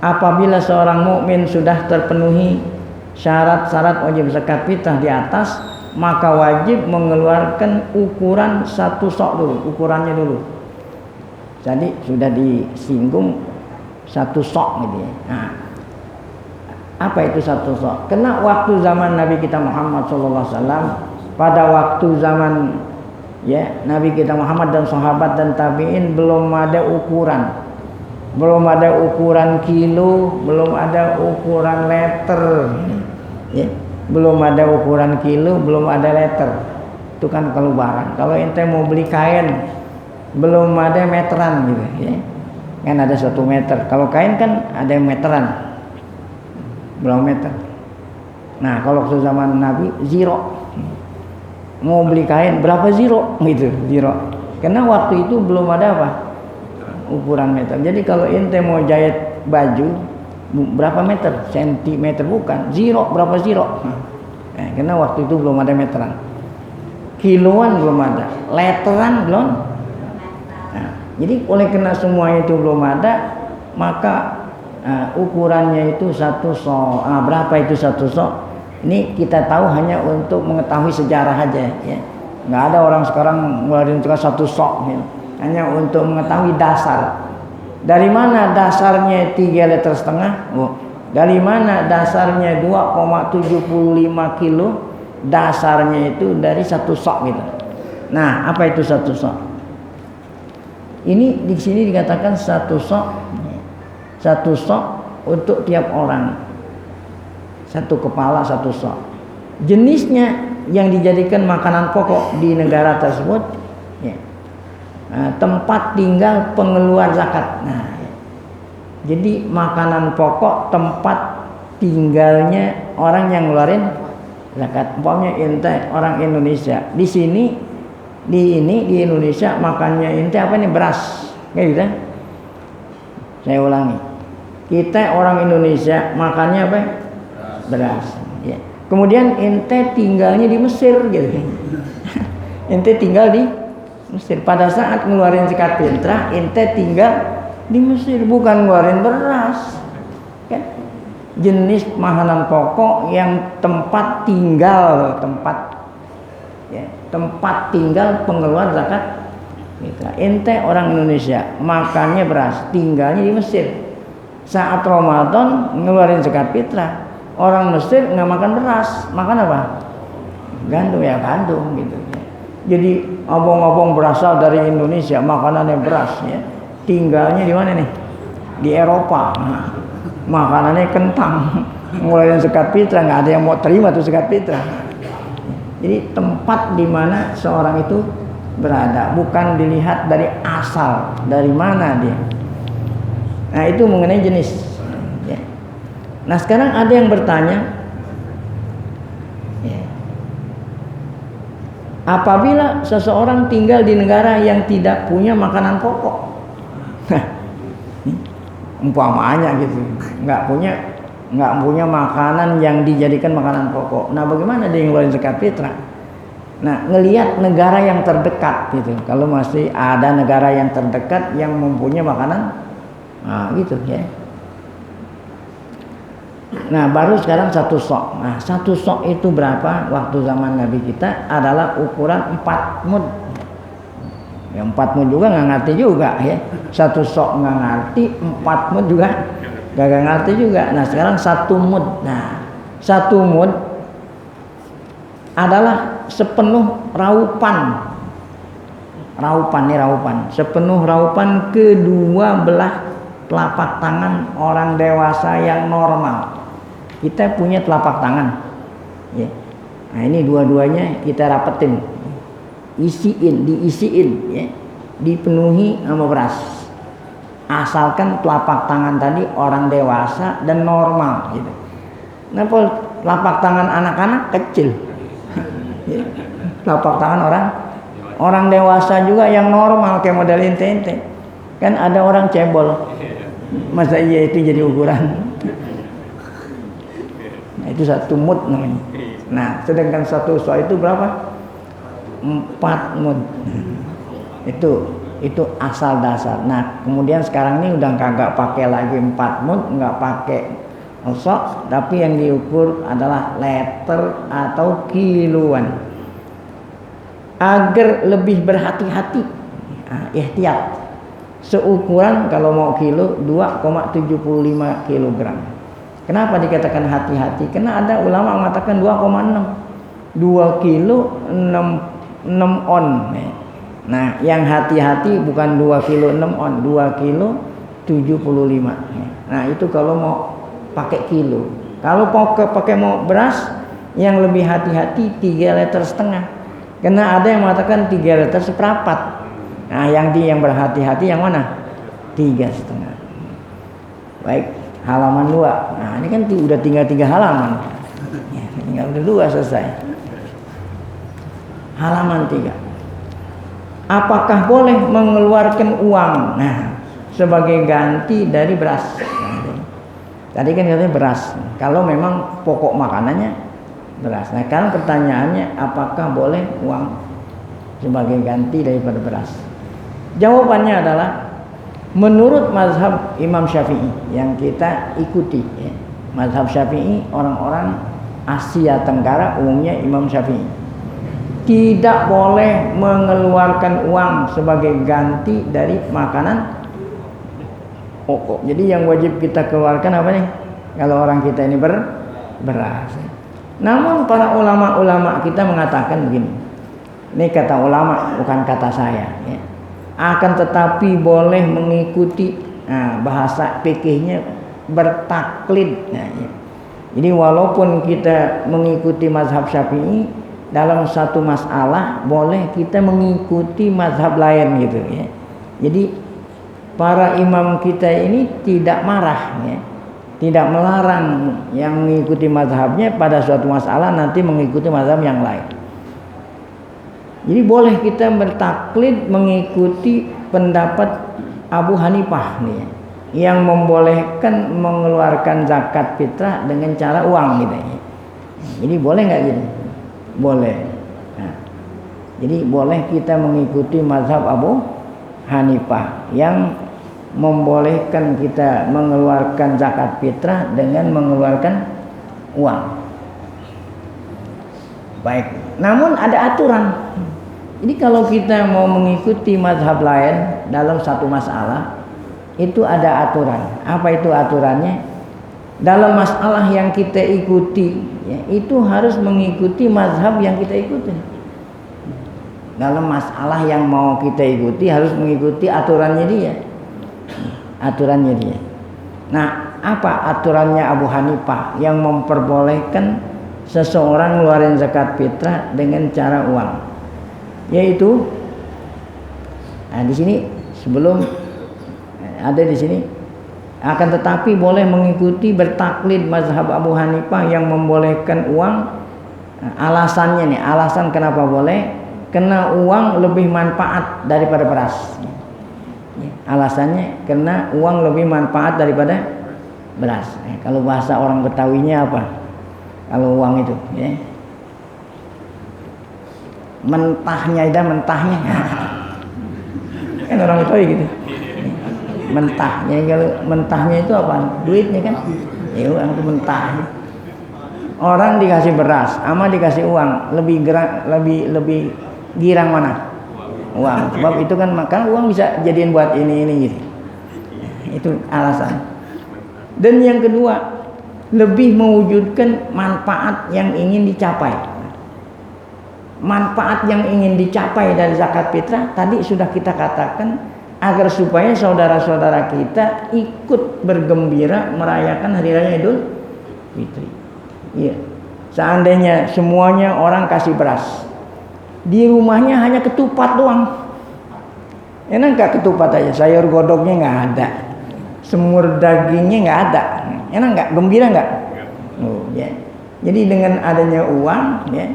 Apabila seorang mukmin sudah terpenuhi syarat-syarat wajib zakat fitrah di atas, maka wajib mengeluarkan ukuran 1 sok dulu, ukurannya dulu. Jadi sudah disinggung 1 sok gitu ya. Nah, apa itu 1 sok? Karena waktu zaman Nabi kita Muhammad SAW, pada waktu zaman ya Nabi kita Muhammad dan sahabat dan tabi'in belum ada ukuran. Belum ada ukuran kilo, belum ada ukuran liter. Ya. Belum ada ukuran kilo, belum ada liter. Itu kan kalau barang. Kalau ente mau beli kain, belum ada meteran gitu ya. Kan ada 1 meter. Kalau kain kan ada meteran. Belum meter. Nah, kalau waktu zaman Nabi zero. Mau beli kain berapa zero gitu, zero. Karena waktu itu belum ada apa? Ukuran meter. Jadi kalau ente mau jahit baju berapa meter? Sentimeter bukan. Zero, berapa zero? Karena waktu itu belum ada meteran. Kiloan belum ada. Leteran belum. Nah, jadi oleh karena semua itu belum ada, maka ukurannya itu 1 sok. Berapa itu 1 sok? Ini kita tahu hanya untuk mengetahui sejarah aja ya. Nggak ada orang sekarang ngeluarin 1 sok ya. Hanya untuk mengetahui dasar. Dari mana dasarnya 3,5 liter? Dari mana dasarnya 2,75 kilo? Dasarnya itu dari 1 sok gitu. Nah, apa itu 1 sok? Ini di sini dikatakan 1 sok. 1 sok untuk tiap orang. 1 kepala 1 sok. Jenisnya yang dijadikan makanan pokok di negara tersebut ya. Tempat tinggal pengeluar zakat. Nah, jadi makanan pokok tempat tinggalnya orang yang ngeluarin zakat. Umpamanya ente orang Indonesia, di sini di Indonesia makannya ente apa nih? Beras, kayak gitu. Saya ulangi, kita orang Indonesia makannya apa? Beras. Ya. Kemudian ente tinggalnya di Mesir gitu. Ente tinggal di Mesir. Pada saat ngeluarin zakat fitrah, ente tinggal di Mesir, bukan ngeluarin beras. Kan? Jenis makanan pokok yang tempat tinggal, tempat tinggal pengeluar zakat fitrah. Ente orang Indonesia, makannya beras, tinggalnya di Mesir. Saat Ramadan ngeluarin zakat fitrah, orang Mesir nggak makan beras, makan apa? Gandum ya, gandum gitu. Jadi obong-obong berasal dari Indonesia, makanannya beras ya. Tinggalnya di mana nih? Di Eropa. Nah, makanannya kentang. Mulai zakat fitrah nggak ada yang mau terima tuh zakat fitrah. Jadi tempat di mana seorang itu berada, bukan dilihat dari asal, dari mana dia. Nah, itu mengenai jenis. Ya. Nah, sekarang ada yang bertanya, apabila seseorang tinggal di negara yang tidak punya makanan pokok, umpamanya gitu, nggak punya makanan yang dijadikan makanan pokok. Nah, bagaimana dia ngeluarin zakat fitrah? Nah, ngelihat negara yang terdekat gitu. Kalau masih ada negara yang terdekat yang mempunyai makanan, nah gitu ya. Nah, baru sekarang 1 sok. Nah, 1 sok itu berapa? Waktu zaman Nabi kita adalah ukuran 4 mud. Ya, 4 mud juga nggak ngerti juga ya. 1 sok nggak ngerti, 4 mud juga nggak ngerti juga. Nah, sekarang 1 mud. Nah, 1 mud adalah sepenuh raupan. Sepenuh raupan kedua belah telapak tangan orang dewasa yang normal. Kita punya telapak tangan ya. Nah, ini dua-duanya kita rapetin, diisiin ya, dipenuhi sama beras. Asalkan telapak tangan tadi orang dewasa dan normal gitu. Nah, telapak tangan anak-anak kecil ya. Telapak tangan orang dewasa juga yang normal kayak model ente. Kan ada orang cebol. Masa iya itu jadi ukuran? Nah, itu 1 mud namanya. Nah, sedangkan 1 sa itu berapa? 4 mud. Itu asal dasar. Nah, kemudian sekarang ini udah kagak pakai lagi 4 mud, nggak pakai sa, tapi yang diukur adalah liter atau kiloan. Agar lebih berhati-hati, ihtiyat. Seukuran kalau mau kilo 2,75 kilogram. Kenapa dikatakan hati-hati? Karena ada ulama mengatakan 2,6. 2 kilo 6 on. Nah, yang hati-hati bukan 2 kilo 6 on, 2 kilo 75. Nah, itu kalau mau pakai kilo. Kalau pakai mau beras, yang lebih hati-hati 3,5 liter. Karena ada yang mengatakan 3 liter seperempat. Nah, yang berhati-hati yang mana? 3,5. Baik, halaman 2. Nah, ini kan udah tinggal 3 halaman. Ya, tinggal 2 selesai. Halaman 3. Apakah boleh mengeluarkan uang? Nah, sebagai ganti dari beras. Tadi kan katanya beras. Kalau memang pokok makanannya beras. Nah, kan pertanyaannya apakah boleh uang sebagai ganti daripada beras? Jawabannya adalah menurut mazhab Imam Syafi'i yang kita ikuti. Mazhab Syafi'i, orang-orang Asia Tenggara umumnya Imam Syafi'i tidak boleh mengeluarkan uang sebagai ganti dari makanan pokok. Jadi yang wajib kita keluarkan apa nih? Kalau orang kita ini beras. Namun para ulama-ulama kita mengatakan begini. Ini kata ulama, bukan kata saya. Ya. Akan tetapi boleh mengikuti bahasa fikihnya bertaklid. Nah, ya. Jadi walaupun kita mengikuti mazhab Syafi'i dalam satu masalah, boleh kita mengikuti mazhab lain gitu ya. Jadi para imam kita ini tidak marah ya. Tidak melarang yang mengikuti mazhabnya pada suatu masalah nanti mengikuti mazhab yang lain. Jadi boleh kita bertaklid mengikuti pendapat Abu Hanifah nih, yang membolehkan mengeluarkan zakat fitrah dengan cara uang gitu. Jadi boleh nggak gitu? Boleh. Nah, jadi boleh kita mengikuti mazhab Abu Hanifah yang membolehkan kita mengeluarkan zakat fitrah dengan mengeluarkan uang. Baik. Namun ada aturan. Jadi kalau kita mau mengikuti mazhab lain dalam satu masalah, itu ada aturan. Apa itu aturannya? Dalam masalah yang kita ikuti, ya, itu harus mengikuti mazhab yang kita ikuti. Dalam masalah yang mau kita ikuti harus mengikuti aturannya dia. Aturannya dia. Nah, apa aturannya Abu Hanifah yang memperbolehkan seseorang ngeluarin zakat fitrah dengan cara uang? Yaitu, nah di sini sebelum ada di sini, akan tetapi boleh mengikuti bertaklid mazhab Abu Hanifah yang membolehkan uang. Alasannya nih, alasan kenapa boleh? Karena uang lebih manfaat daripada beras. Alasannya karena uang lebih manfaat daripada beras. Kalau bahasa orang Betawinya apa? Kalau uang itu, ya. Mentahnya kan orang Betawi gitu. Mentahnya, kalau mentahnya itu apa? Duitnya kan? Ya uang itu mentah. Orang dikasih beras, sama dikasih uang, lebih girang mana? Uang. Sebab itu kan makan uang bisa jadiin buat ini gitu. Itu alasan. Dan yang kedua, lebih mewujudkan manfaat yang ingin dicapai. Manfaat yang ingin dicapai dari zakat fitrah tadi sudah kita katakan agar supaya saudara-saudara kita ikut bergembira merayakan hari raya Idul Fitri. Iya. Seandainya semuanya orang kasih beras, di rumahnya hanya ketupat doang. Enak nggak ketupat aja, sayur godoknya nggak ada, semur dagingnya nggak ada. Enak nggak? Gembira nggak? Oh, ya. Jadi dengan adanya uang, ya,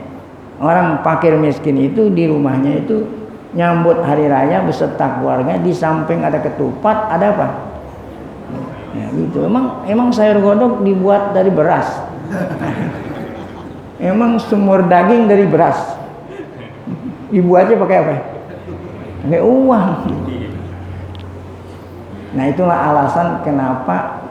Orang fakir miskin itu di rumahnya itu nyambut hari raya beserta keluarga, di samping ada ketupat, ada apa? Ya, gitu. Emang sayur godok dibuat dari beras. Emang sumur daging dari beras. Dibuatnya pakai apa? Pakai uang. Nah, itulah alasan kenapa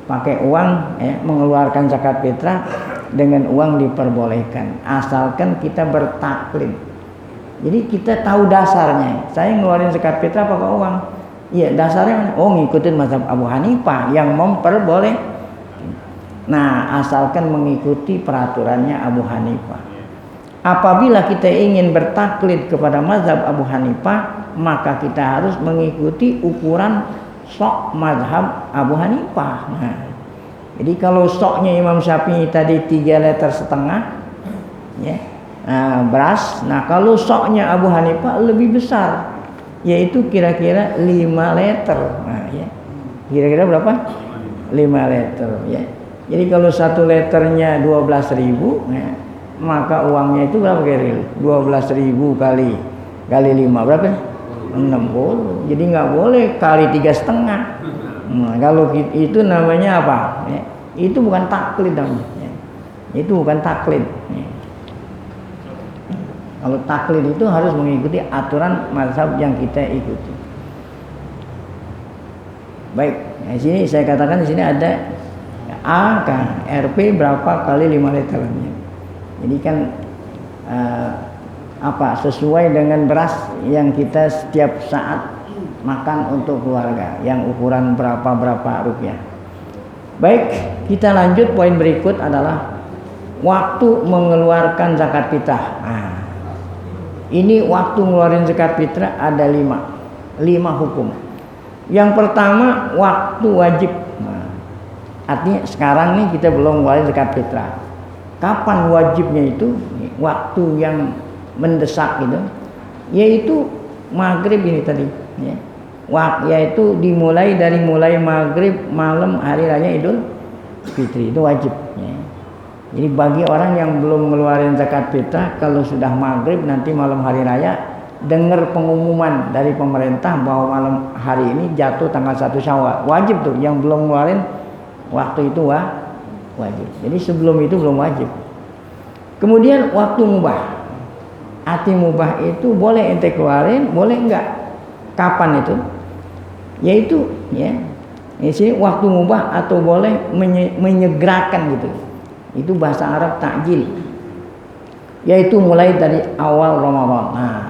pakai uang mengeluarkan zakat fitrah dengan uang diperbolehkan, asalkan kita bertaklid. Jadi kita tahu dasarnya. Saya ngeluarin zakat fitrah pakai uang. Iya, dasarnya mana? Oh, ngikutin mazhab Abu Hanifah yang memperboleh. Nah, asalkan mengikuti peraturannya Abu Hanifah. Apabila kita ingin bertaklid kepada mazhab Abu Hanifah, maka kita harus mengikuti ukuran sok mazhab Abu Hanifah. Nah, jadi kalau soknya Imam Syafi'i tadi 3,5 liter, ya, beras. Nah, kalau soknya Abu Hanifah lebih besar, yaitu kira-kira 5 liter. Nah, ya, kira-kira berapa? 5 liter. Ya. Jadi kalau 1 liternya 12.000, ya, maka uangnya itu berapa kira-kira? 12.000 kali 5 berapa? 60. Jadi nggak boleh kali 3,5. Nah, kalau itu namanya apa? Ya, itu bukan taklid namanya. Ya. Itu bukan taklid. Ya. Kalau taklid itu harus mengikuti aturan mazhab yang kita ikuti. Baik, di sini saya katakan di sini ada A kan, RP berapa kali 5 liter. Jadi kan sesuai dengan beras yang kita setiap saat makan untuk keluarga, yang ukuran berapa rupiah. Baik, kita lanjut poin berikut adalah waktu mengeluarkan zakat fitrah. Nah, ini waktu ngeluarin zakat fitrah ada 5 hukum. Yang pertama, waktu wajib. Nah, artinya sekarang nih kita belum ngeluarin zakat fitrah. Kapan wajibnya itu? Waktu yang mendesak gitu, yaitu maghrib ini tadi. Ya. Yaitu dimulai dari maghrib malam hari raya Idul Fitri, itu wajib. Ya. Jadi bagi orang yang belum ngeluarin zakat fitrah, kalau sudah maghrib nanti malam hari raya dengar pengumuman dari pemerintah bahwa malam hari ini jatuh tanggal 1 Syawal, wajib tuh. Yang belum ngeluarin waktu itu wajib. Jadi sebelum itu belum wajib. Kemudian waktu mubah. Arti mubah itu boleh ente keluarin, boleh enggak. Kapan itu? Yaitu ya, di sini waktu mubah atau boleh menyegerakan gitu. Itu bahasa Arab takjil. Yaitu mulai dari awal Ramadan. Nah,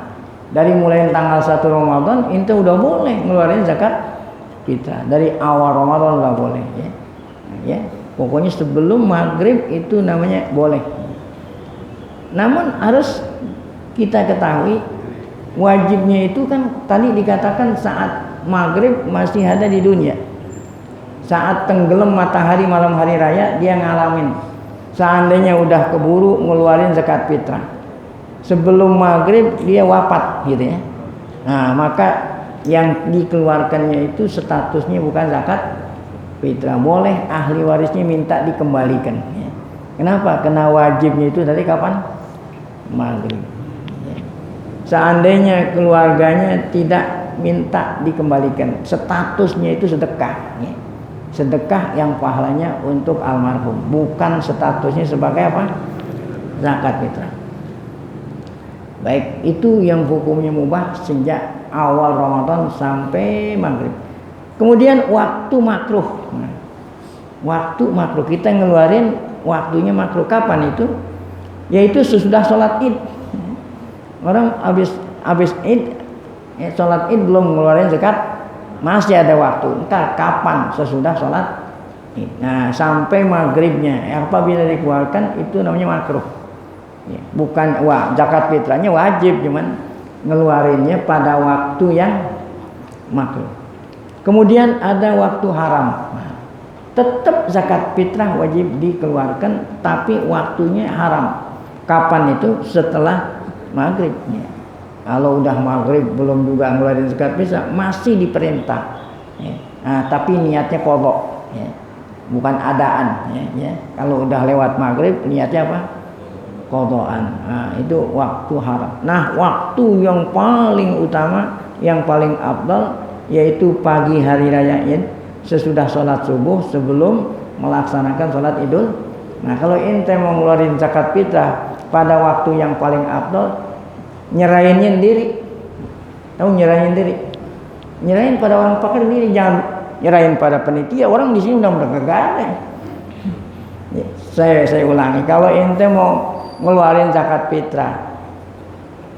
dari mulai tanggal 1 Ramadan ente udah boleh ngeluarin zakat fitrah. Dari awal Ramadan udah boleh ya. Nah, ya, pokoknya sebelum maghrib itu namanya boleh. Namun harus kita ketahui wajibnya itu kan tadi dikatakan saat maghrib masih ada di dunia. Saat tenggelam matahari malam hari raya dia ngalamin. Seandainya udah keburu ngeluarin zakat fitrah, sebelum maghrib dia wafat gitu ya. Nah, maka yang dikeluarkannya itu statusnya bukan zakat fitrah. Boleh ahli warisnya minta dikembalikan ya. Kenapa? Karena wajibnya itu tadi kapan? Maghrib. Seandainya keluarganya tidak minta dikembalikan, statusnya itu sedekah ya. Sedekah yang pahalanya untuk almarhum, bukan statusnya sebagai apa? Zakat fitrah. Baik, itu yang hukumnya mubah sejak awal Ramadan sampai maghrib. Kemudian waktu makruh. Nah, waktu makruh kita ngeluarin waktunya makruh kapan itu? Yaitu sesudah sholat Id. Orang habis Id, sholat Id belum ngeluarin zakat, masih ada waktu. Entar kapan? Sesudah sholat Id. Nah, sampai maghribnya. Apabila dikeluarkan itu namanya makruh. Ya, bukan zakat fitrahnya wajib, cuman ngeluarinnya pada waktu yang makruh. Kemudian ada waktu haram. Nah, tetap zakat fitrah wajib dikeluarkan, tapi waktunya haram. Kapan itu? Setelah maghrib. Ya. Kalau udah maghrib belum juga ngeluarin zakat fitrah, masih diperintah. Ya. Nah, tapi niatnya qadha, ya. Bukan adaan. Ya. Ya. Kalau udah lewat maghrib niatnya apa? qadaan. Nah, itu waktu haram. Nah, waktu yang paling utama, yang paling afdal yaitu pagi hari raya Id, sesudah sholat subuh sebelum melaksanakan sholat Idul. Nah, kalau ente mau ngeluarin zakat fitrah pada waktu yang paling afdal, nyerahinnya sendiri. Tahu nyerahin diri? Nyerahin pada orang fakir sendiri, jangan nyerahin pada panitia. Orang di sini udah kagak ada. Ya, saya ulangi, kalau ente mau ngeluarin zakat fitrah,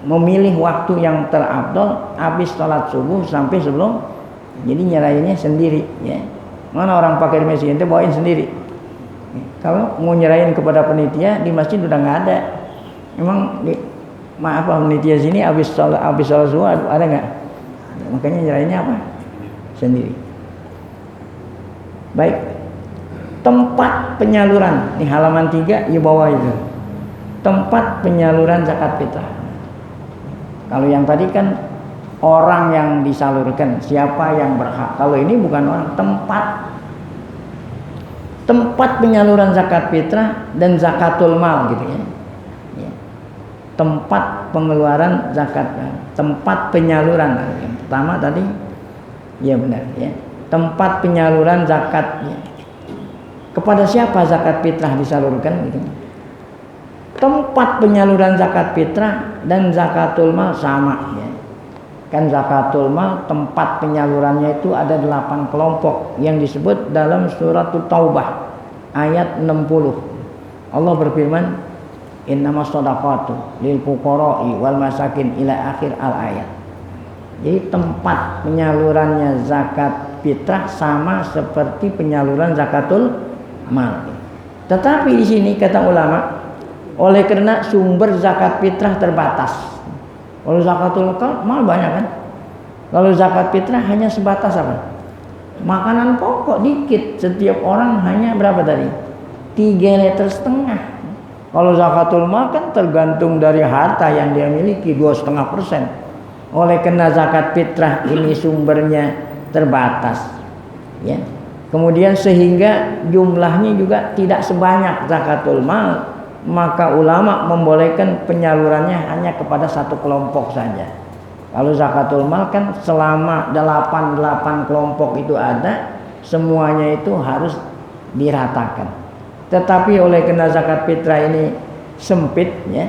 memilih waktu yang terafdal habis sholat subuh sampai sebelum, jadi nyerahinnya sendiri. Ya. Mana orang fakir miskin ente bawain sendiri. Kalau mau nyerahin kepada panitia di masjid udah nggak ada. Emang maaf panitia sini habis sholat subuh ada nggak? Makanya nyerahinnya apa? Sendiri. Baik. Tempat penyaluran di halaman 3 di bawah itu. Tempat penyaluran zakat fitrah. Kalau yang tadi kan orang yang disalurkan, siapa yang berhak. Kalau ini bukan orang, tempat penyaluran zakat fitrah dan zakatul mal gitu ya. Tempat pengeluaran zakat, tempat penyaluran. Yang pertama tadi, ya benar ya. Tempat penyaluran zakat. Ya. Kepada siapa zakat fitrah disalurkan? Gitu. Tempat penyaluran zakat fitrah dan zakatul mal sama. Ya. Kan zakatul mal tempat penyalurannya itu ada 8 kelompok yang disebut dalam surat Taubah ayat 60. Allah berfirman, innamas shadaqatu lil fuqara'i wal masakin ila akhir al ayat. Jadi tempat penyalurannya zakat fitrah sama seperti penyaluran zakatul mal. Tetapi di sini kata ulama, oleh karena sumber zakat fitrah terbatas. Kalau zakatul mal banyak kan? Kalau zakat fitrah hanya sebatas apa? Makanan pokok dikit, setiap orang hanya berapa tadi? 3,5 liter. Kalau zakatul mal kan tergantung dari harta yang dia miliki 2,5%. Oleh karena zakat fitrah ini sumbernya terbatas, ya. Kemudian sehingga jumlahnya juga tidak sebanyak zakatul mal, maka ulama membolehkan penyalurannya hanya kepada satu kelompok saja. Kalau zakatul mal kan selama 8 kelompok itu ada, semuanya itu harus diratakan. Tetapi oleh karena zakat fitrah ini sempit ya,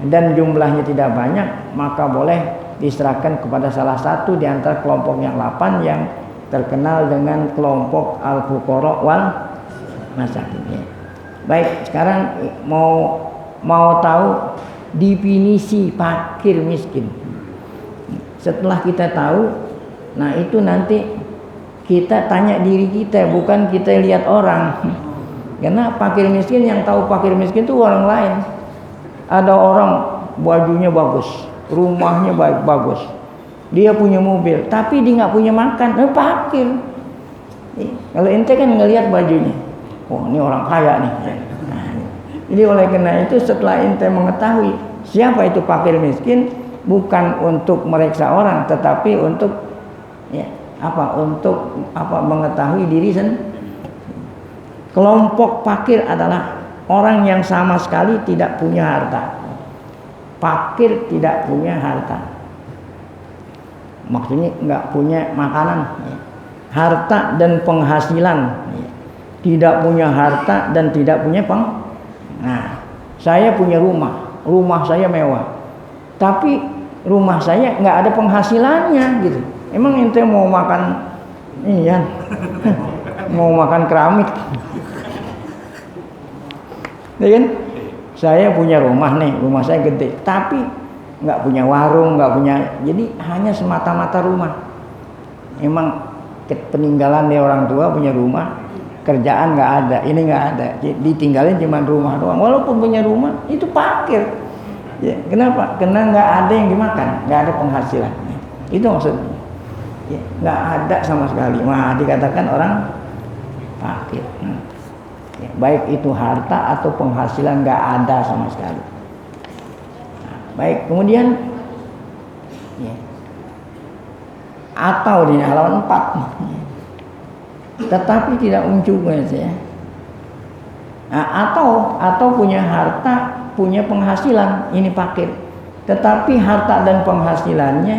dan jumlahnya tidak banyak, maka boleh diserahkan kepada salah satu di antara kelompok yang 8 yang terkenal dengan kelompok al-fuqara wal masakin. Ya. Baik, sekarang mau tahu definisi fakir miskin. Setelah kita tahu, nah itu nanti kita tanya diri kita, bukan kita lihat orang. Karena fakir miskin, yang tahu fakir miskin itu orang lain. Ada orang bajunya bagus, rumahnya bagus, dia punya mobil, tapi dia nggak punya makan, fakir. Kalau ente kan ngelihat bajunya, oh ini orang kaya nih. Nah, jadi oleh karena itu setelah ente mengetahui siapa itu fakir miskin, bukan untuk meriksa orang, tetapi untuk mengetahui diri sendiri. Kelompok fakir adalah orang yang sama sekali tidak punya harta. Fakir tidak punya harta, maksudnya nggak punya makanan, harta dan penghasilan, tidak punya harta dan tidak punya Nah, saya punya rumah saya mewah, tapi rumah saya nggak ada penghasilannya gitu. Emang ente mau makan mau makan keramik, ya kan? Saya punya rumah nih, rumah saya gede, tapi nggak punya warung, nggak punya, jadi hanya semata-mata rumah. Emang peninggalan dari orang tua punya rumah, kerjaan nggak ada, ini nggak ada, ditinggalin cuma rumah doang. Walaupun punya rumah, itu fakir. Ya, kenapa? Karena nggak ada yang dimakan, nggak ada penghasilan. Itu maksudnya. Ya, nggak ada sama sekali. Nah, dikatakan orang fakir. Ya, baik itu harta atau penghasilan nggak ada sama sekali. Nah, baik, kemudian atau di halaman 4, tetapi tidak unjuk saja. Nah, atau punya harta punya penghasilan, ini fakir. Tetapi harta dan penghasilannya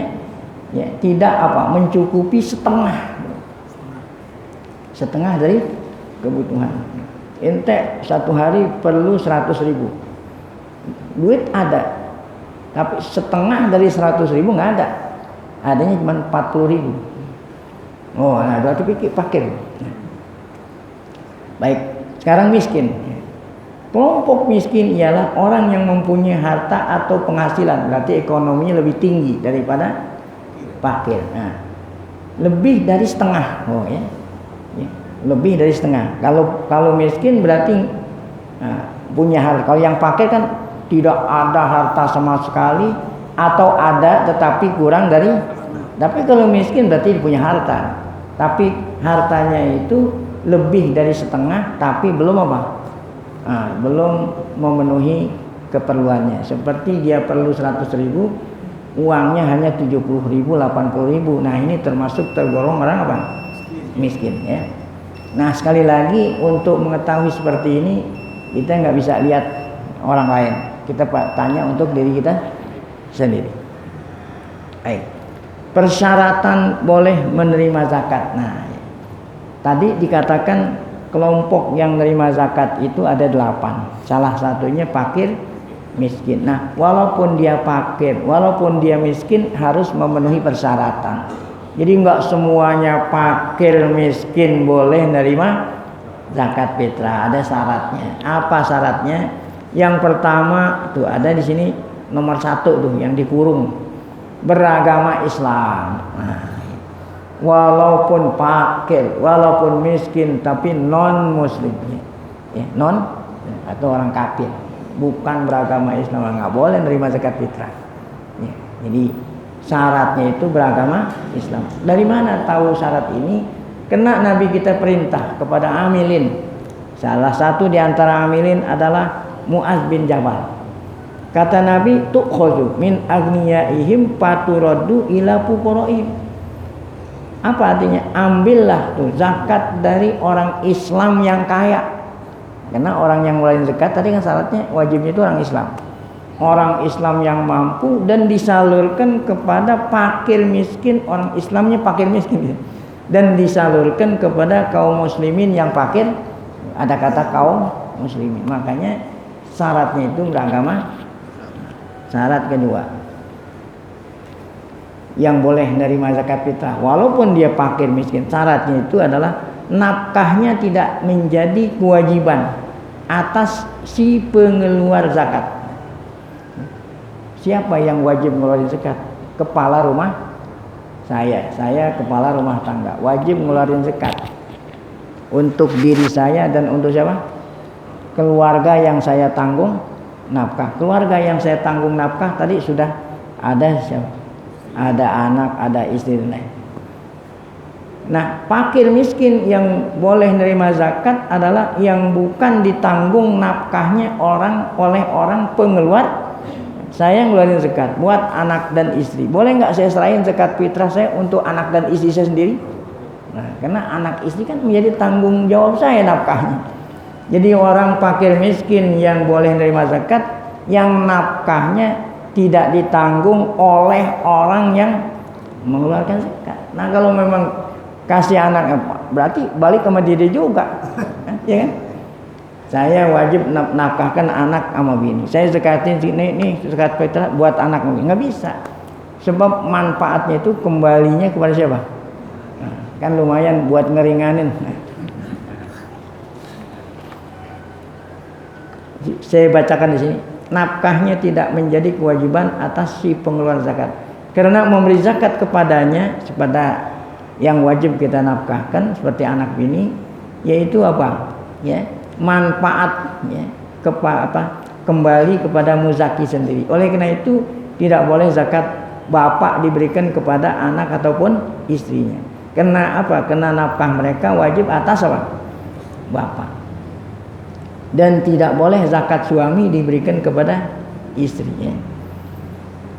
ya tidak mencukupi setengah dari kebutuhan. Ente satu hari perlu 100.000, duit ada, tapi setengah dari 100.000 nggak ada, adanya cuma 40.000. Oh, nah berarti pikir fakir. Baik, sekarang miskin. Kelompok miskin ialah orang yang mempunyai harta atau penghasilan, berarti ekonominya lebih tinggi daripada fakir. Nah, lebih dari setengah. Oh ya, lebih dari setengah. Kalau miskin berarti punya harta. Kalau yang fakir kan tidak ada harta sama sekali, atau ada tetapi kurang dari. Tapi kalau miskin berarti punya harta, tapi hartanya itu lebih dari setengah, tapi belum belum memenuhi keperluannya. Seperti dia perlu 100.000, uangnya hanya 70.000, 80.000. Nah, ini termasuk tergolong orang miskin ya. Nah, sekali lagi untuk mengetahui seperti ini kita nggak bisa lihat orang lain, kita tanya untuk diri kita sendiri. Baik, persyaratan boleh menerima zakat. Nah, tadi dikatakan kelompok yang menerima zakat itu ada 8. Salah satunya fakir miskin. Nah, walaupun dia fakir, walaupun dia miskin, harus memenuhi persyaratan. Jadi enggak semuanya fakir miskin boleh menerima zakat fitrah. Ada syaratnya. Apa syaratnya? Yang pertama tuh ada di sini nomor 1 tuh yang dikurung, beragama Islam. Nah, walaupun fakir, walaupun miskin, tapi non muslim ya, non atau orang kafir, bukan beragama Islam, nggak boleh menerima zakat fitrah ya. Jadi syaratnya itu beragama Islam. Dari mana tahu syarat ini? Kena Nabi kita perintah kepada amilin. Salah satu di antara amilin adalah Mu'adz bin Jabal. Kata Nabi, tukhadhu min agniyaihim faturaddu ila fuqaraihim. Apa artinya? Ambillah tuh zakat dari orang Islam yang kaya. Karena orang yang ngeluarin zakat tadi kan syaratnya wajibnya itu orang Islam. Orang Islam yang mampu dan disalurkan kepada fakir miskin, orang Islamnya fakir miskin. Dan disalurkan kepada kaum muslimin yang fakir. Ada kata kaum muslimin. Makanya syaratnya itu beragama. Syarat kedua yang boleh menerima zakat fitrah walaupun dia fakir miskin, syaratnya itu adalah nafkahnya tidak menjadi kewajiban atas si pengeluar zakat. Siapa yang wajib ngeluarin zakat? Kepala rumah. Saya kepala rumah tangga, wajib ngeluarin zakat untuk diri saya dan untuk siapa? Keluarga yang saya tanggung nafkah. Keluarga yang saya tanggung nafkah tadi sudah ada siapa? Ada anak, ada istri dan lain. Nah, fakir miskin yang boleh menerima zakat adalah yang bukan ditanggung nafkahnya oleh orang pengeluar. Saya ngeluarin zakat buat anak dan istri. Boleh nggak saya serahin zakat fitrah saya untuk anak dan istri saya sendiri? Nah, karena anak istri kan menjadi tanggung jawab saya nafkahnya. Jadi orang fakir miskin yang boleh menerima zakat, yang nafkahnya tidak ditanggung oleh orang yang mengeluarkan zakat. Nah, kalau memang kasih anak, berarti balik sama diri juga, ya kan? Saya wajib nafkahkan anak sama bini. Saya zakatin ini zakat fitrah buat anak bini. Nggak bisa, sebab manfaatnya itu kembalinya kepada siapa? Nah, kan lumayan buat ngeringanin. Saya bacakan di sini. Nafkahnya tidak menjadi kewajiban atas si pengeluar zakat. Karena memberi zakat kepadanya kepada yang wajib kita nafkahkan seperti anak bini, yaitu apa? Ya, manfaat ya, kembali kepada muzaki sendiri. Oleh karena itu tidak boleh zakat bapak diberikan kepada anak ataupun istrinya. Karena apa? Karena nafkah mereka wajib atas apa? Bapak. Dan tidak boleh zakat suami diberikan kepada istrinya.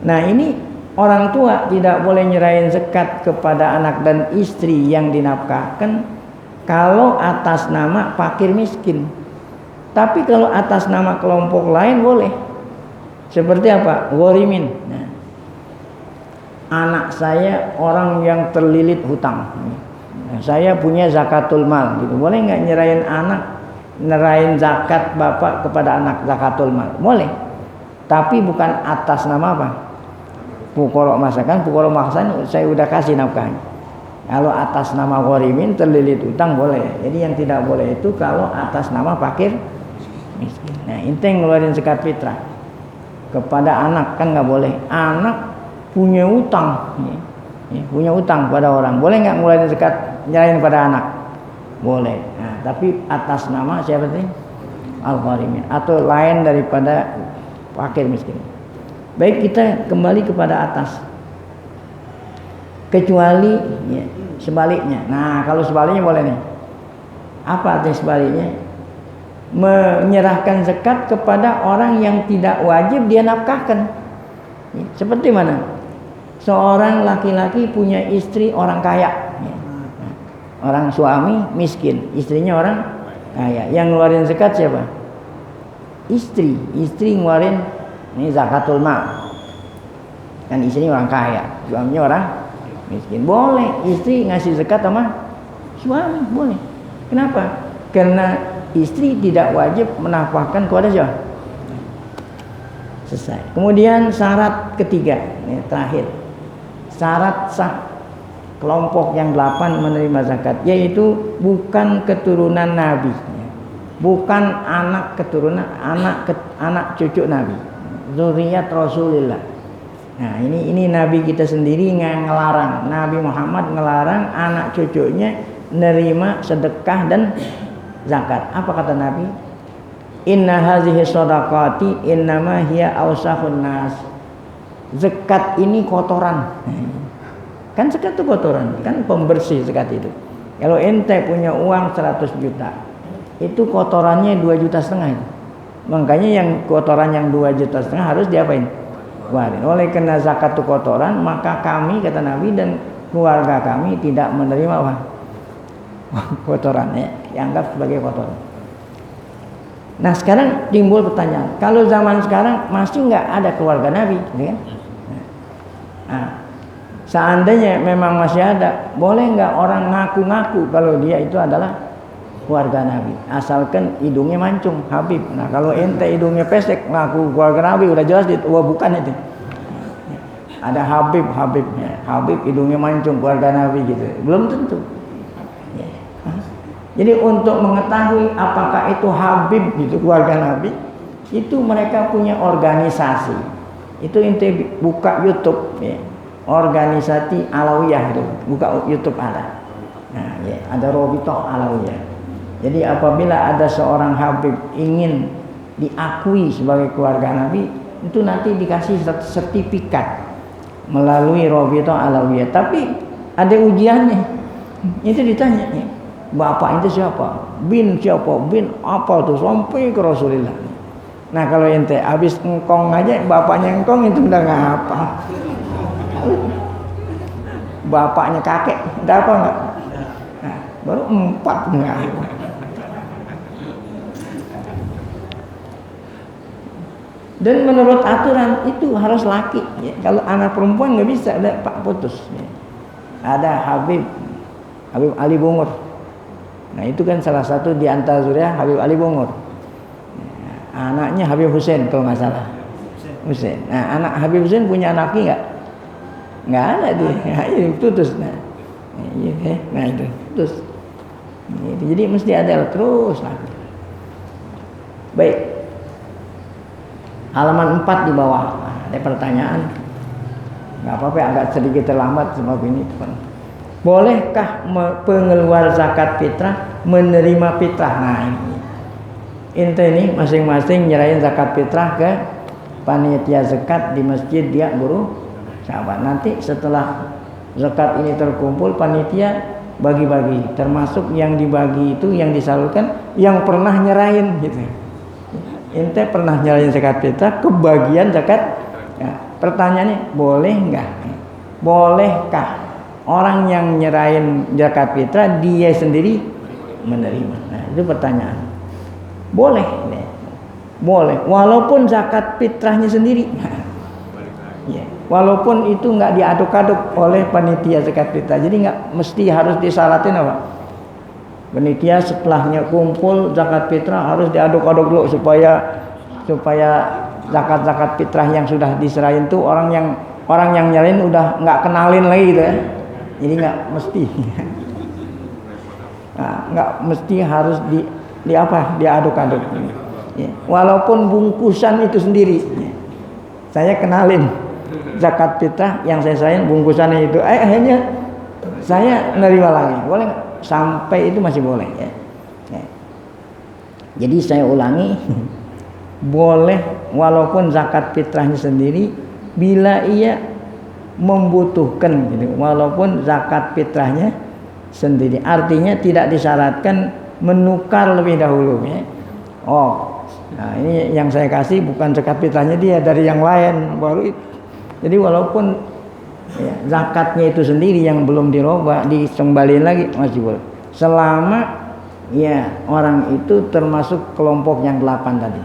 Nah, ini orang tua tidak boleh nyerahin zakat kepada anak dan istri yang dinafkahkan kalau atas nama fakir miskin. Tapi kalau atas nama kelompok lain boleh. Seperti apa? Ghorimin. Nah, anak saya orang yang terlilit hutang. Nah, saya punya zakatul mal gitu. Boleh nggak nyerahin zakat bapak kepada anak zakatul mal? Boleh. Tapi bukan atas nama apa? Fuqara masakan saya udah kasih nafkahnya. Kalau atas nama ghorimin terlilit hutang boleh. Jadi yang tidak boleh itu kalau atas nama fakir miskin. Nah, ente ngeluarin zakat fitrah kepada anak kan nggak boleh. Anak punya utang, punya utang pada orang. Boleh nggak ngeluarin zakat nyerahin pada anak? Boleh. Nah, tapi atas nama siapa sih? Al-gharimin atau lain daripada fakir miskin. Baik, kita kembali kepada atas. Kecuali sebaliknya. Nah, kalau sebaliknya boleh nih. Apa artinya sebaliknya? Menyerahkan zakat kepada orang yang tidak wajib dia nafkahkan. Seperti mana? Seorang laki-laki punya istri orang kaya. Orang suami miskin, istrinya orang kaya. Yang ngeluarin zakat siapa? Istri ngeluarin ini zakatul mal. Kan istrinya orang kaya, suaminya orang miskin. Boleh istri ngasih zakat sama suami, boleh. Kenapa? Karena istri tidak wajib menafkahkan kepada siapa? Selesai. Kemudian syarat ketiga, ini terakhir. Syarat sah kelompok yang 8 menerima zakat, yaitu bukan keturunan Nabi, bukan anak keturunan anak cucu Nabi, zuriyat Rasulullah. Nah, ini Nabi kita sendiri ngelarang, Nabi Muhammad ngelarang anak cucunya nerima sedekah dan zakat. Apa kata Nabi? Inna hazihi shadaqati innama hiya awsahun nas. Zakat ini kotoran. Kan zakat itu kotoran, kan pembersih zakat itu. Kalau ente punya uang 100 juta, itu kotorannya 2,5 juta. Makanya yang kotoran yang 2,5 juta harus diapain? Keluarin. Oleh karena zakat itu kotoran, maka kami, kata Nabi, dan keluarga kami tidak menerima apa? Kotorannya, dianggap sebagai kotoran. Nah, sekarang timbul pertanyaan, kalau zaman sekarang masih nggak ada keluarga Nabi, kan? Nah, seandainya memang masih ada, boleh nggak orang ngaku-ngaku kalau dia itu adalah keluarga Nabi, asalkan hidungnya mancung, Habib. Nah, kalau ente hidungnya pesek ngaku keluarga Nabi, udah jelas wah bukan itu. Ada Habib hidungnya mancung keluarga Nabi gitu, belum tentu. Jadi untuk mengetahui apakah itu Habib gitu keluarga Nabi, itu mereka punya organisasi. Itu ente buka YouTube, ya. Organisasi Alawiyah itu, buka YouTube ada. Nah, ya, ada Robitoh Alawiyah. Jadi apabila ada seorang Habib ingin diakui sebagai keluarga Nabi, itu nanti dikasih sertifikat melalui Robitoh Alawiyah. Tapi ada ujiannya. Itu ditanya, ya, bapak itu siapa? Bin siapa? Bin apa tuh sampai ke Rasulullah. Nah, kalau ente habis engkong aja, bapaknya engkong itu udah nggak apa. Bapaknya kakek, udah apa nggak? Nah, baru 4 nggak. Dan menurut aturan itu harus laki. Ya. Kalau anak perempuan nggak bisa, ada pak putus. Ya. Ada Habib Ali Bungur. Nah, itu kan salah satu di antara zuriat Habib Ali Bungur. Anaknya Habib Hussein kalau nggak salah. Hussein. Nah, anak Habib Hussein punya anak nggak? Nggak ada dia. Nah, ini putus. Nah itu putus. Jadi mesti ada terus lagi. Baik. Halaman 4 di bawah. Nah, ada pertanyaan. Nggak apa-apa, agak sedikit terlambat sebab ini. Bolehkah pengeluar zakat fitrah menerima fitrah? Nah, ini masing-masing nyerahin zakat fitrah ke panitia zakat di masjid dia guru sahabat. Nanti setelah zakat ini terkumpul, panitia bagi-bagi, termasuk yang dibagi itu yang disalurkan yang pernah nyerahin gitu. Ente pernah nyerahin zakat fitrah, kebagian zakat. Ya, pertanyaannya boleh nggak? Bolehkah orang yang nyerahin zakat fitrah dia sendiri menerima? Nah, itu pertanyaan. Boleh. boleh, walaupun zakat fitrahnya sendiri. Ya, walaupun itu nggak diaduk-aduk oleh panitia zakat fitrah, jadi nggak mesti harus disalatin apa. Panitia setelahnya kumpul zakat fitrah harus diaduk-aduk dulu supaya zakat fitrah yang sudah diserahin tuh orang yang nyerahin udah nggak kenalin lagi gitu ya. Jadi nggak mesti. Nah, nggak mesti harus diaduk-aduk. Ya, walaupun bungkusan itu sendiri, ya, saya kenalin zakat fitrah yang saya serahin bungkusannya itu, akhirnya saya nerima lagi, boleh nggak? Sampai itu masih boleh ya. Ya. Jadi saya ulangi, boleh walaupun zakat fitrahnya sendiri bila ia membutuhkan gitu, walaupun zakat fitrahnya sendiri, artinya tidak disyaratkan menukar lebih dahulu ya. Oh, nah ini yang saya kasih bukan zakat fitrahnya dia, dari yang lain baru itu. Jadi walaupun ya, zakatnya itu sendiri yang belum dirubah, dikembaliin lagi masih boleh, selama ya orang itu termasuk kelompok yang 8 tadi.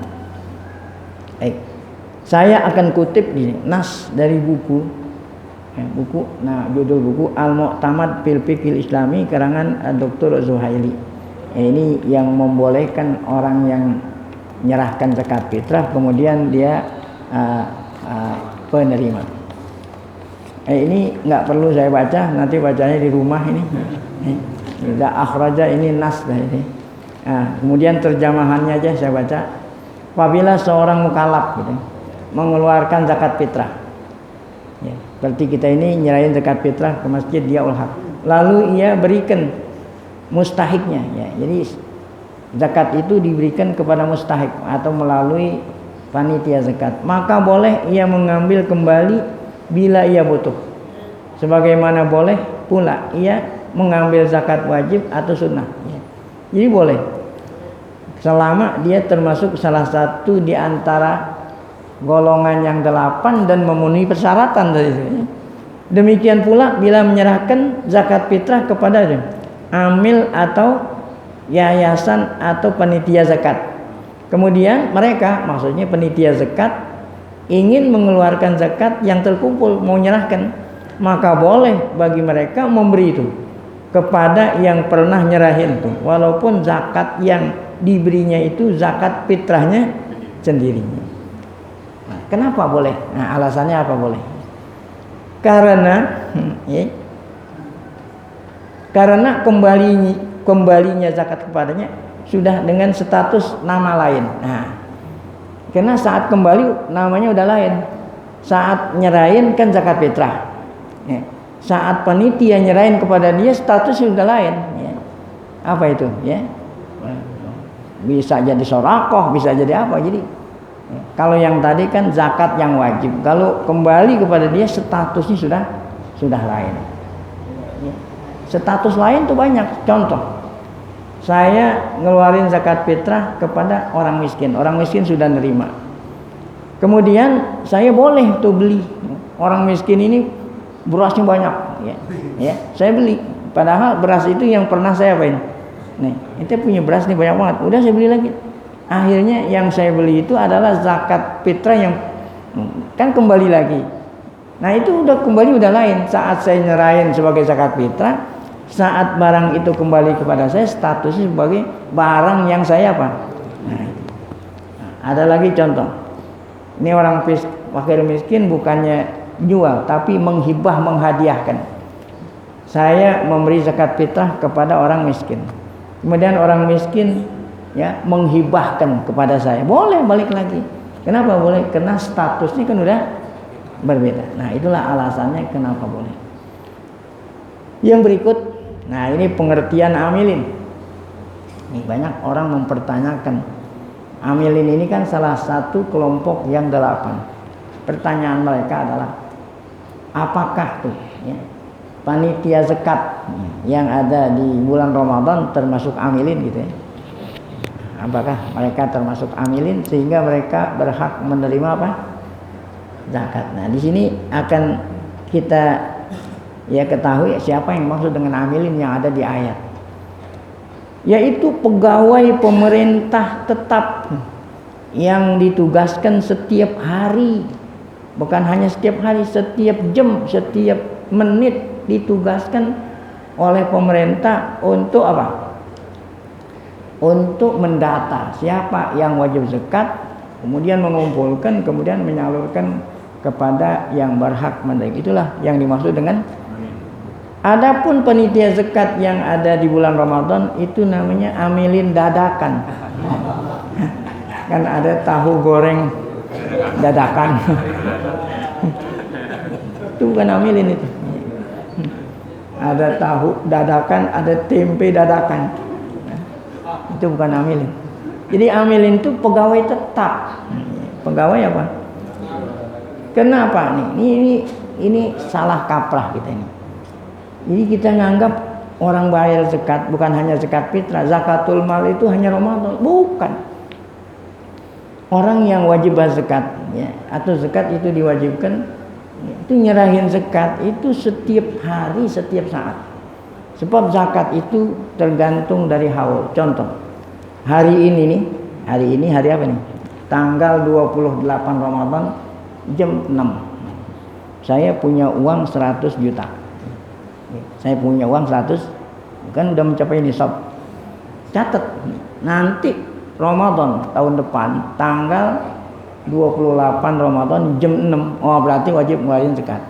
Saya akan kutip di nas dari buku, nah judul buku Al-Mu'tamad fil Fiqhil Islami karangan Dr. Zuhaili. Ini yang membolehkan orang yang menyerahkan zakat fitrah kemudian dia penerima. Ini nggak perlu saya baca, nanti bacanya di rumah ini. Sudah akhraja, ini nas dah ini. Kemudian terjemahannya aja saya baca. Apabila seorang mukallaf gitu, mengeluarkan zakat fitrah, ya, berarti kita ini nyerahin zakat fitrah ke masjid Diyaul Haq, lalu ia berikan mustahiknya, ya, jadi zakat itu diberikan kepada mustahik atau melalui panitia zakat, maka boleh ia mengambil kembali bila ia butuh. Sebagaimana boleh pula ia mengambil zakat wajib atau sunnah. Ya. Jadi boleh, selama dia termasuk salah satu di antara golongan yang 8 dan memenuhi persyaratan dari itu. Demikian pula bila menyerahkan zakat fitrah kepada amil atau yayasan atau panitia zakat. Kemudian mereka, maksudnya panitia zakat, ingin mengeluarkan zakat yang terkumpul, mau menyerahkan, maka boleh bagi mereka memberi itu kepada yang pernah nyerahin itu, walaupun zakat yang diberinya itu zakat fitrahnya sendiri. Nah, kenapa boleh? Nah, alasannya apa boleh? Karena kembalinya zakat kepadanya sudah dengan status nama lain. Nah, karena saat kembali namanya udah lain. Saat nyerahin kan zakat fitrah. Ya. Saat panitia nyerahin kepada dia statusnya sudah lain. Ya. Apa itu? Ya. Bisa jadi sorakoh, bisa jadi apa. Jadi kalau yang tadi kan zakat yang wajib, kalau kembali kepada dia statusnya sudah lain. Ya. Status lain tuh banyak. Contoh, saya ngeluarin zakat fitrah kepada orang miskin. Orang miskin sudah nerima. Kemudian saya boleh tuh beli. Orang miskin ini berasnya banyak, ya. Saya beli. Padahal beras itu yang pernah saya apain? Nih, itu punya beras nih banyak banget. Udah saya beli lagi. Akhirnya yang saya beli itu adalah zakat fitrah yang kan kembali lagi. Nah itu udah kembali udah lain. Saat saya nyerahin sebagai zakat fitrah, saat barang itu kembali kepada saya statusnya sebagai barang yang saya apa? Nah, ada lagi contoh. Ini orang fakir miskin bukannya jual tapi menghibah, menghadiahkan. Saya memberi zakat fitrah kepada orang miskin. Kemudian orang miskin ya menghibahkan kepada saya. Boleh balik lagi. Kenapa boleh? Karena statusnya kan udah berbeda. Nah, itulah alasannya kenapa boleh. Yang berikut, nah ini pengertian amilin. Ini banyak orang mempertanyakan. Amilin ini kan salah satu kelompok yang 8. Pertanyaan mereka adalah apakah tuh ya, panitia zakat yang ada di bulan Ramadan termasuk amilin gitu ya? Apakah mereka termasuk amilin sehingga mereka berhak menerima apa? Zakat. Nah, di sini akan kita ya ketahui siapa yang maksud dengan amilin yang ada di ayat. Yaitu pegawai pemerintah tetap yang ditugaskan setiap hari, bukan hanya setiap hari, setiap jam, setiap menit ditugaskan oleh pemerintah untuk apa? Untuk mendata siapa yang wajib zakat, kemudian mengumpulkan, kemudian menyalurkan kepada yang berhak menerima. Itulah yang dimaksud dengan. Adapun panitia zakat yang ada di bulan Ramadan itu namanya amilin dadakan. Kan ada tahu goreng dadakan. Itu bukan amilin itu. Ada tahu dadakan, ada tempe dadakan. Itu bukan amilin. Jadi amilin itu pegawai tetap. Pegawai apa? Kenapa nih? Ini salah kaprah kita ini. Jadi kita nganggap orang bayar zakat bukan hanya zakat fitrah, zakatul mal itu hanya Ramadan. Bukan. Orang yang wajib zakat ya, atau zakat itu diwajibkan itu nyerahin zakat itu setiap hari, setiap saat. Sebab zakat itu tergantung dari haul. Contoh, hari ini hari apa nih? Tanggal 28 Ramadan jam 6. Saya punya uang 100 juta. Saya punya uang 100, kan udah mencapai nisab. Catat, nanti Ramadan tahun depan tanggal 28 Ramadan jam 6. Oh, berarti wajib ngeluarin zakat.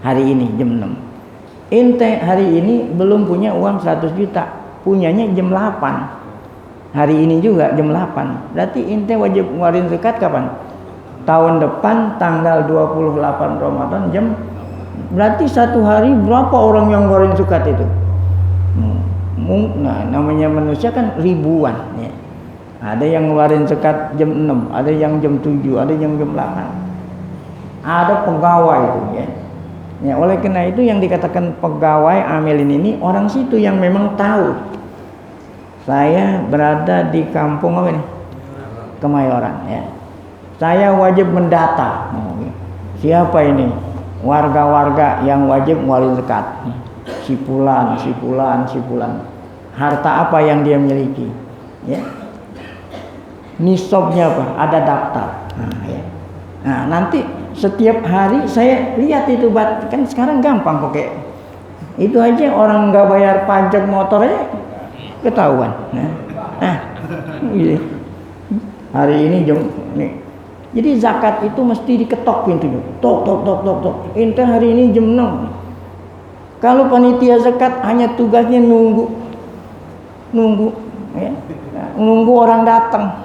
Hari ini jam 6. Ente hari ini belum punya uang 100 juta, punyanya jam 8. Hari ini juga jam 8. Berarti ente wajib ngeluarin zakat kapan? Tahun depan tanggal 28 Ramadan jam. Berarti satu hari berapa orang yang ngeluarin zakat itu? Nah, namanya manusia kan ribuan ya. Ada yang ngeluarin zakat jam 6, ada yang jam 7, ada yang jam 8. Ada pegawai itu ya. Ya, oleh karena itu yang dikatakan pegawai amilin ini orang situ yang memang tahu. Saya berada di kampung apa nih? Kemayoran ya. Saya wajib mendata. Siapa ini? Warga-warga yang wajib ngeluarin zakat. Si fulan. Harta apa yang dia miliki? Ya. Nisabnya apa? Ada daftar. Nah, nanti setiap hari saya lihat itu kan sekarang gampang pakai. Itu aja orang nggak bayar pajak motornya ketahuan. Hari ini jam nih. Jadi zakat itu mesti diketok pintunya. Tok. Ente hari ini jam 6. Kalau panitia zakat hanya tugasnya nunggu ya. Nunggu orang datang.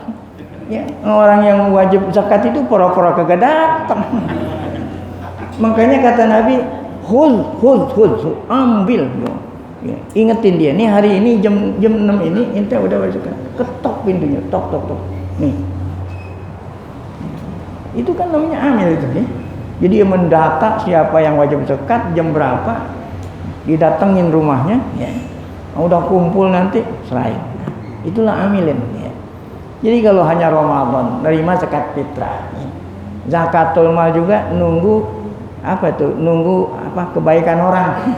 Ya, orang yang wajib zakat itu pura-pura kagak datang. Makanya kata Nabi, khudh, ambil. Ya, ingetin dia, nih hari ini jam 6 ini ente udah wajib zakat. Ketok pintunya, tok. Nih. Itu kan namanya amil itu ya. Jadi dia mendata siapa yang wajib zakat, jam berapa, didatengin rumahnya, ya. Udah kumpul nanti serahin. Itulah amilin. Ya. Jadi kalau hanya Ramadan nerima zakat fitrah, ya. Zakatul mal juga nunggu kebaikan orang.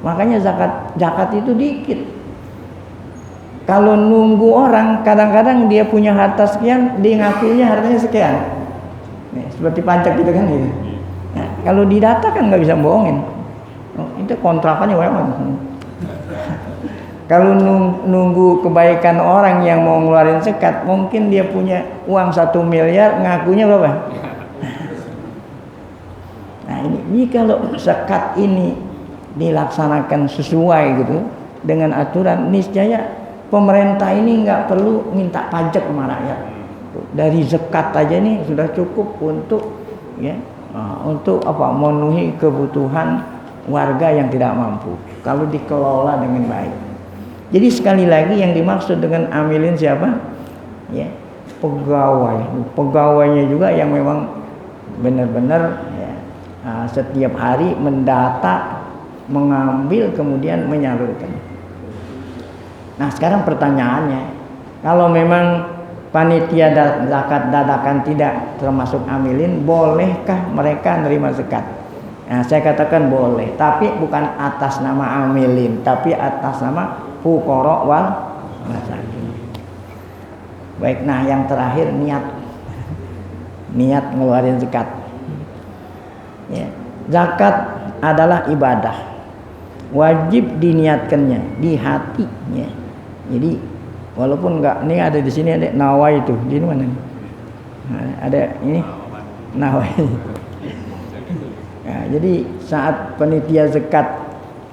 Makanya zakat itu dikit. Kalau nunggu orang, kadang-kadang dia punya harta sekian, dia ngakunya hartanya sekian. Nih, seperti pajak gitu kan gitu. Nah, kalau didata kan nggak bisa bohongin. Itu kontrakannya banyak. Kalau nunggu kebaikan orang yang mau ngeluarin zakat, mungkin dia punya uang 1 miliar, ngakunya berapa? Nah ini kalau zakat ini dilaksanakan sesuai gitu dengan aturan, niscaya pemerintah ini nggak perlu minta pajak sama rakyat. Dari zakat aja nih sudah cukup untuk memenuhi kebutuhan warga yang tidak mampu kalau dikelola dengan baik. Jadi sekali lagi yang dimaksud dengan amilin siapa? Ya, pegawai. Pegawainya juga yang memang benar-benar ya, setiap hari mendata, mengambil, kemudian menyalurkan. Nah sekarang pertanyaannya, kalau memang panitia zakat dadakan tidak termasuk amilin, bolehkah mereka nerima zakat? Nah saya katakan boleh, tapi bukan atas nama amilin, tapi atas nama fuqara wal masakin. Baik, nah yang terakhir niat ngeluarin zakat. Ya. Zakat adalah ibadah, wajib diniatkannya di hatinya. Jadi walaupun enggak, ini ada di sini ada nawai itu, di mana? Nah, ada ini nawai. Nah, jadi saat panitia zakat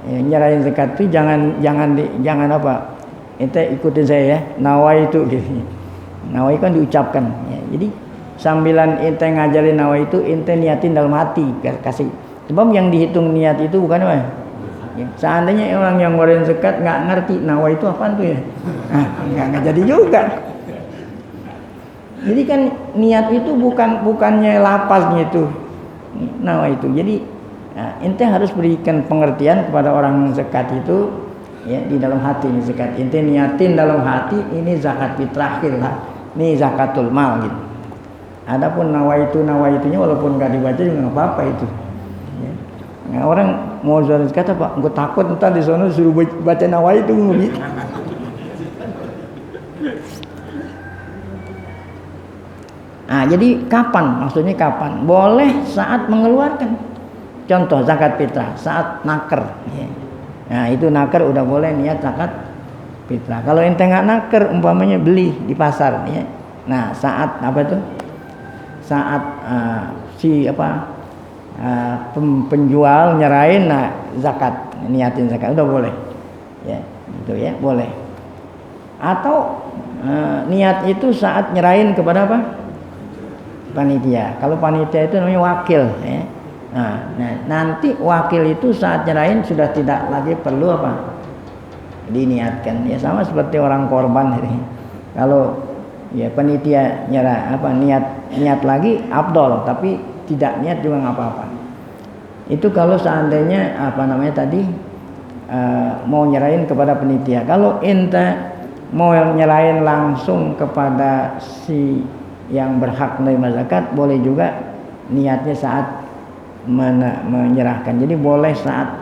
nyerahin zakat itu jangan apa? Ente ikutin saya ya, nawai itu gitu. Nawai kan diucapkan ya. Jadi sambilan ente ngajarin nawai itu ente niatin dalam hati kasih. Sebab yang dihitung niat itu bukan apa? Ya, seandainya orang yang ngeluarin zakat nggak ngerti nawai itu apaan tuh ya, nggak jadi juga. Jadi kan niat itu bukannya lapaznya itu nawai itu. Jadi ente harus berikan pengertian kepada orang zakat itu ya di dalam hati ini zakat. Ente niatin dalam hati ini zakat fitrah lah. Ini zakatul mal gitu. Adapun nawaitunya walaupun nggak dibaca juga nggak apa-apa itu. Ya. Nah, orang mau zakat kata Pak, gue takut ntar di sana suruh baca nawaitu gitu. Nah, jadi kapan? Maksudnya kapan? Boleh saat mengeluarkan. Contoh zakat fitrah saat naker. Ya. Nah, itu naker udah boleh niat zakat fitrah. Kalau ente nggak naker, umpamanya beli di pasar, ya. Nah, saat apa itu? Saat penjual nyerahin, nah zakat, niatin zakat udah boleh, ya, gitu ya, boleh. Atau niat itu saat nyerahin kepada apa? Panitia. Kalau panitia itu namanya wakil, ya. Nah, nanti wakil itu saat nyerahin sudah tidak lagi perlu apa? Diniatkan, ya sama seperti orang korban ini. Kalau ya panitia niat lagi afdol, tapi tidak niat juga nggak apa-apa. Itu kalau seandainya mau nyerahin kepada panitia. Kalau ente mau nyerahin langsung kepada si yang berhak menerima zakat, boleh juga niatnya saat menyerahkan. Jadi boleh saat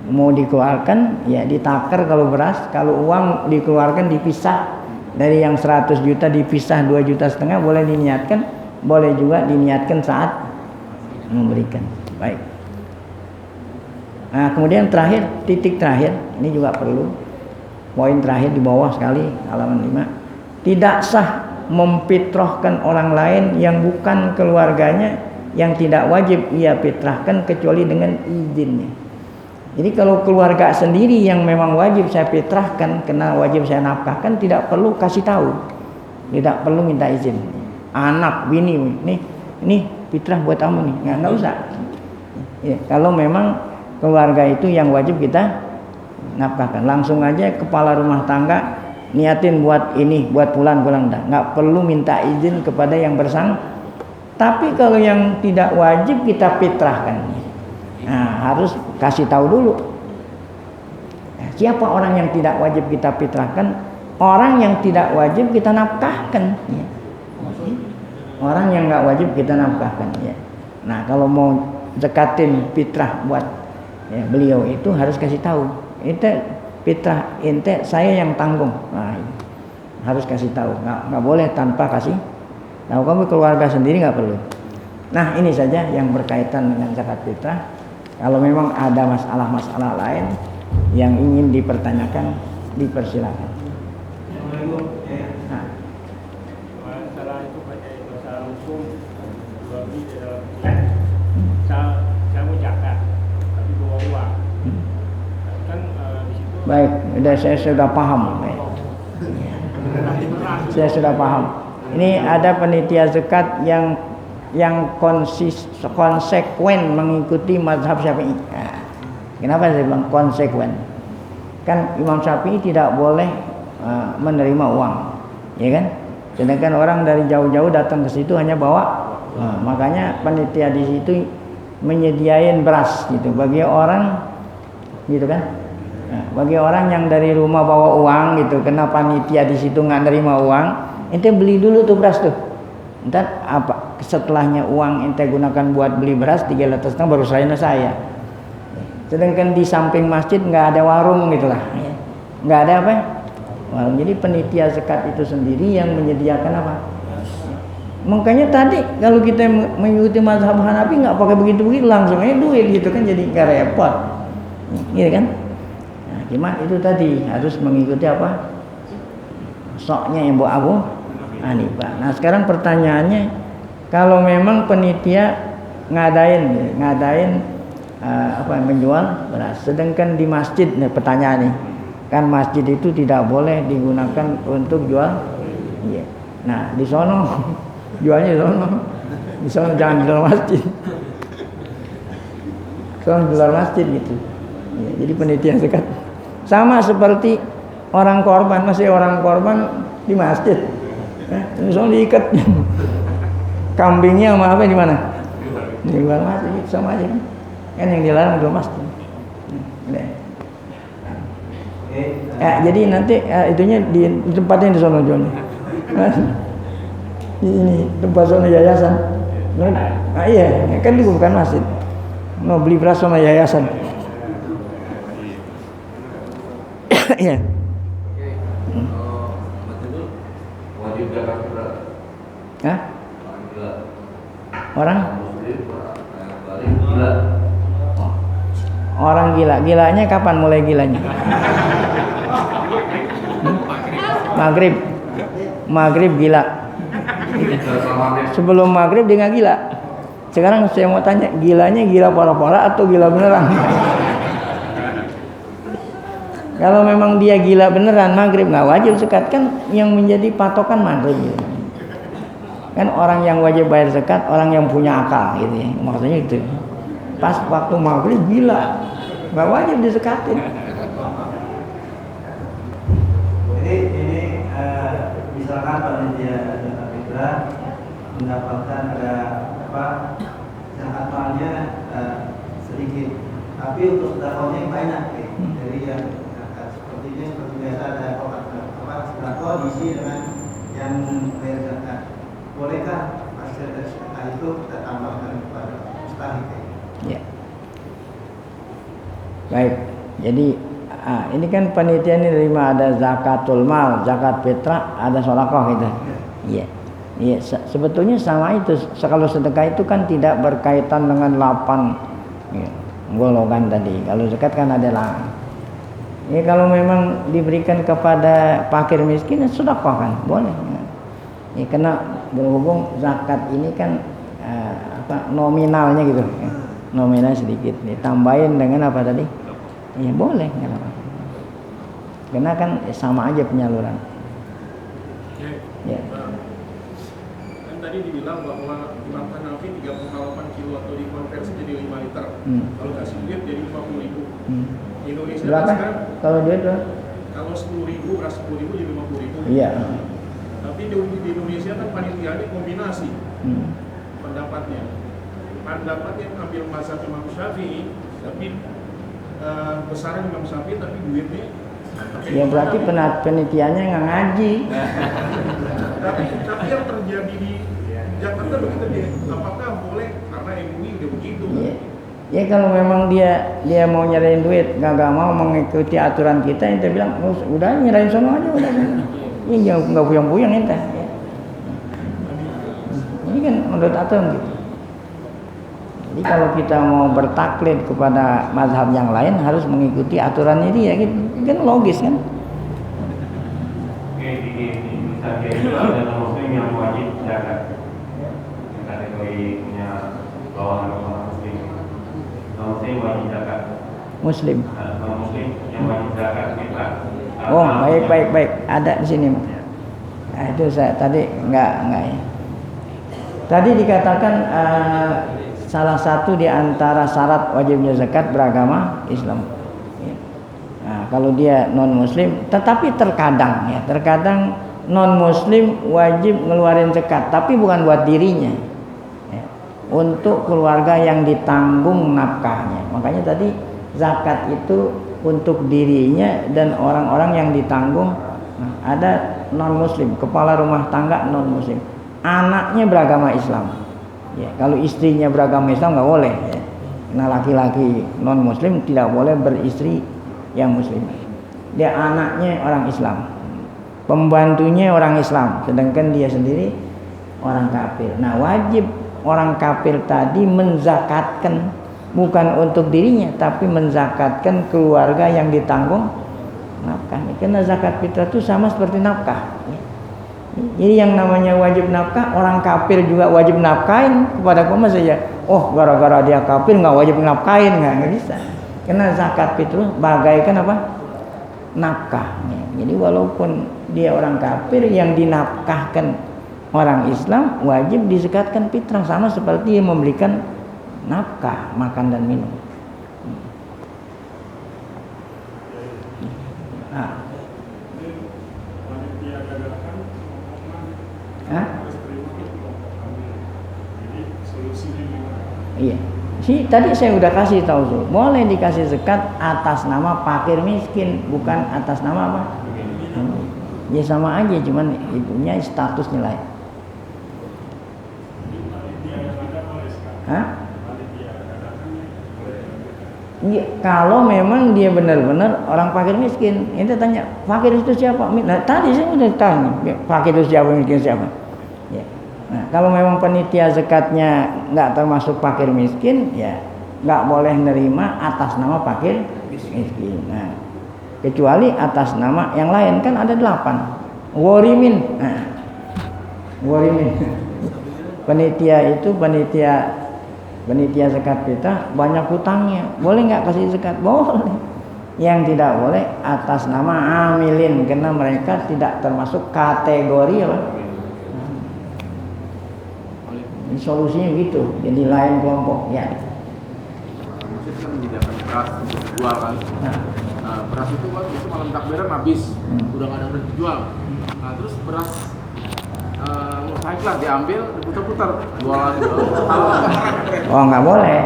mau dikeluarkan ya ditaker kalau beras, kalau uang dikeluarkan dipisah dari yang 100 juta dipisah 2,5 juta boleh diniatkan, boleh juga diniatkan saat memberikan. Baik. Nah, kemudian titik terakhir, ini juga perlu. Poin terakhir di bawah sekali halaman 5. Tidak sah memfitrahkan orang lain yang bukan keluarganya yang tidak wajib ia fitrahkan kecuali dengan izinnya. Jadi kalau keluarga sendiri yang memang wajib saya fitrahkan, kena wajib saya nafkahkan, tidak perlu kasih tahu, tidak perlu minta izin. Anak, bini, ini fitrah buat kamu nih, nggak usah. Ya, kalau memang keluarga itu yang wajib kita nafkahkan, langsung aja kepala rumah tangga niatin buat ini, buat pulang dah, nggak perlu minta izin kepada yang bersang. Tapi kalau yang tidak wajib kita fitrahkan. Nah, harus kasih tahu dulu. Nah, siapa orang yang tidak wajib kita fitrahkan? Orang yang tidak wajib kita nafkahkan. Ya. Orang yang nggak wajib kita nafkahkan. Ya. Nah, kalau mau zakatin fitrah buat beliau itu harus kasih tahu. Ente fitrah, ente saya yang tanggung. Nah, harus kasih tahu. Nggak boleh tanpa kasih tahu. Kamu keluarga sendiri nggak perlu. Nah, ini saja yang berkaitan dengan zakat fitrah. Kalau memang ada masalah-masalah lain yang ingin dipertanyakan, dipersilakan. Nah. Masalah itu masalah hukum. Saya mau zakat, tapi bawa uang. Kan di situ. Baik, saya sudah paham. Saya sudah paham. Ini ada panitia zakat yang konsekuen mengikuti mazhab Syafi'i. Nah, kenapa saya bilang konsekuen? Kan Imam Syafi'i tidak boleh menerima uang, ya kan? Sedangkan orang dari jauh-jauh datang ke situ hanya bawa. Makanya panitia di situ menyediain beras gitu bagi orang, gitu kan? Nah, bagi orang yang dari rumah bawa uang gitu, kena panitia di situ nggak nerima uang, ente beli dulu tuh beras tuh. Ntar apa setelahnya uang ente gunakan buat beli beras 3,5 liter baru serahin saya. Sedangkan di samping masjid nggak ada warung gitulah, nggak ada apa? Jadi penitia zakat itu sendiri yang menyediakan apa? Makanya tadi kalau kita mengikuti mazhab Hanafi nggak pakai begitu langsung aja duit gitu kan, jadi nggak repot, gitu kan? Nah, cuma itu tadi harus mengikuti apa? Soknya yang bawa Abu Hanifah. Nah sekarang pertanyaannya, kalau memang penitia ngadain menjual beras, sedangkan di masjid, nih pertanyaannya, kan masjid itu tidak boleh digunakan untuk jual. Iya. Nah di sono jualnya di sono jangan di dalam masjid. Sono di luar masjid gitu. Ya, jadi penitia zakat sama seperti orang korban, masih orang korban di masjid. Di sono diikat. Kambingnya sama apa di mana? Di luar masjid sama aja kan. Kan yang dilarang di luar masjid. Jadi nanti itunya di tempatnya di sono jualnya. Ini tempat zona yayasan. Nah, iya, kan itu bukan masjid. Mau beli beras sama yayasan. Iya. Wajib zakat beras. Hah? Orang? Gila. Orang gila. Gilanya kapan mulai gilanya? Maghrib gila. Sebelum maghrib dia nggak gila. Sekarang saya mau tanya, gilanya gila pora-pora atau gila beneran? Kalau memang dia gila beneran, maghrib nggak wajib zakat, kan yang menjadi patokan maghrib gitu. Kan orang yang wajib bayar zakat orang yang punya akal gitu ya, maksudnya itu. Pas waktu maghrib gila, nggak wajib dizakatin. Jadi ini misalkan panitia zakat fitrah mendapatkan ada zakat malnya sedikit, tapi untuk sedekahnya banyak, jadi yang sepertinya seperti biasa ada sedekah diisi dengan yang bayar zakat. Bolehkah hasil dari sedekah itu kita tambahkan kepada mustahik? Ya. Baik. Jadi ini kan panitia ini terima ada zakatul mal, zakat fitrah, ada sedekah gitu. Iya. Iya, sebetulnya sama itu. Kalau sedekah itu kan tidak berkaitan dengan 8 golongan tadi. Kalau zakat kan ada lah. Ya kalau memang diberikan kepada fakir miskin, sedekah kan boleh. Ya, karena berhubung zakat ini kan nominalnya gitu. Nominal sedikit, ditambahin dengan apa tadi? Ya boleh, nggak apa-apa. Karena kan sama aja penyaluran. Ya. Tadi dibilang bahwa Imam Hanafi 3,8 kilo atau dikonversi jadi 5 liter. Kalau kasih duit jadi 50.000. Di Indonesia berapa? Sekarang, kalau duit berapa? Kalau 10.000, beras 10.000 jadi 50.000. Iya. Tapi di Indonesia kan panitianya kombinasi pendapatnya. Pendapat yang ambil mazhab Imam Syafi'i, tapi besaran Imam Syafi'i tapi duitnya. Ya berarti penitiannya nggak ngaji. tapi yang terjadi di Jakarta begitu dia, apakah boleh karena MUI udah begitu? Ya. Ya kalau memang dia mau nyerahin duit, nggak mau mengikuti aturan kita, ente bilang udah nyerahin sono aja udah. Ini jangan nggak puyeng-puyeng ente. Ya. Ini kan menurut aturan gitu. Jadi kalau kita mau bertaklid kepada mazhab yang lain harus mengikuti aturannya dia, gitu. Kan logis kan? Oke, misalnya itu ada muslim yang wajib zakat. Kategori punya bawahan orang muslim. Non-muslim wajib zakat. Muslim. Non-muslim yang wajib zakat kita. Oh, baik. Ada di sini. Nah, itu saya tadi enggak ya. Tadi dikatakan salah satu di antara syarat wajibnya zakat beragama Islam. Nah, kalau dia non muslim, tetapi terkadang non muslim wajib ngeluarin zakat, tapi bukan buat dirinya, ya, untuk keluarga yang ditanggung nafkahnya. Makanya tadi zakat itu untuk dirinya dan orang-orang yang ditanggung. Nah, ada non muslim, kepala rumah tangga non muslim, anaknya beragama Islam. Ya, kalau istrinya beragama Islam nggak boleh. Ya. Nah laki-laki non muslim tidak boleh beristri yang muslim. Dia anaknya orang Islam. pembantunya orang Islam, sedangkan dia sendiri orang kafir. Nah, wajib orang kafir tadi menzakatkan, bukan untuk dirinya, tapi menzakatkan keluarga yang ditanggung nafkahnya. Karena zakat fitrah itu sama seperti nafkah. Jadi yang namanya wajib nafkah, orang kafir juga wajib nafkahin kepada kaum saja. Oh, gara-gara dia kafir nggak wajib nafkahin, nggak bisa. Karena zakat fitrah bagaikan apa? Nafkah. Jadi walaupun dia orang kafir, yang dinafkahkan orang Islam wajib dizakatkan fitrah, sama seperti yang memberikan nafkah, makan dan minum. Nah. Hah? Iya. Si tadi saya udah kasih tahu tuh, boleh dikasih zakat atas nama fakir miskin, bukan atas nama apa? Ya sama aja, cuman itunya statusnya lain. Hah? Ya, kalau memang dia benar-benar orang fakir miskin, ente tanya fakir itu siapa? Nah, tadi saya udah tanya fakir itu siapa, miskin siapa. Ya. Nah, kalau memang panitia zakatnya nggak termasuk fakir miskin, ya nggak boleh nerima atas nama fakir miskin. Nah, kecuali atas nama yang lain, kan ada 8. Warimin. Nah, warimin. Panitia itu panitia zakat fitrah banyak hutangnya, boleh nggak kasih zakat? Boleh. Yang tidak boleh atas nama amilin, karena mereka tidak termasuk kategori apa? Ini solusinya gitu, jadi lain kelompok ya. Masjid kan menyediakan beras untuk dijual kan. Nah, beras itu kan itu malam takbiran habis, udah nggak ada beras dijual. Nah, terus beras lah diambil, diputar-putar, jualan. Oh, nggak boleh.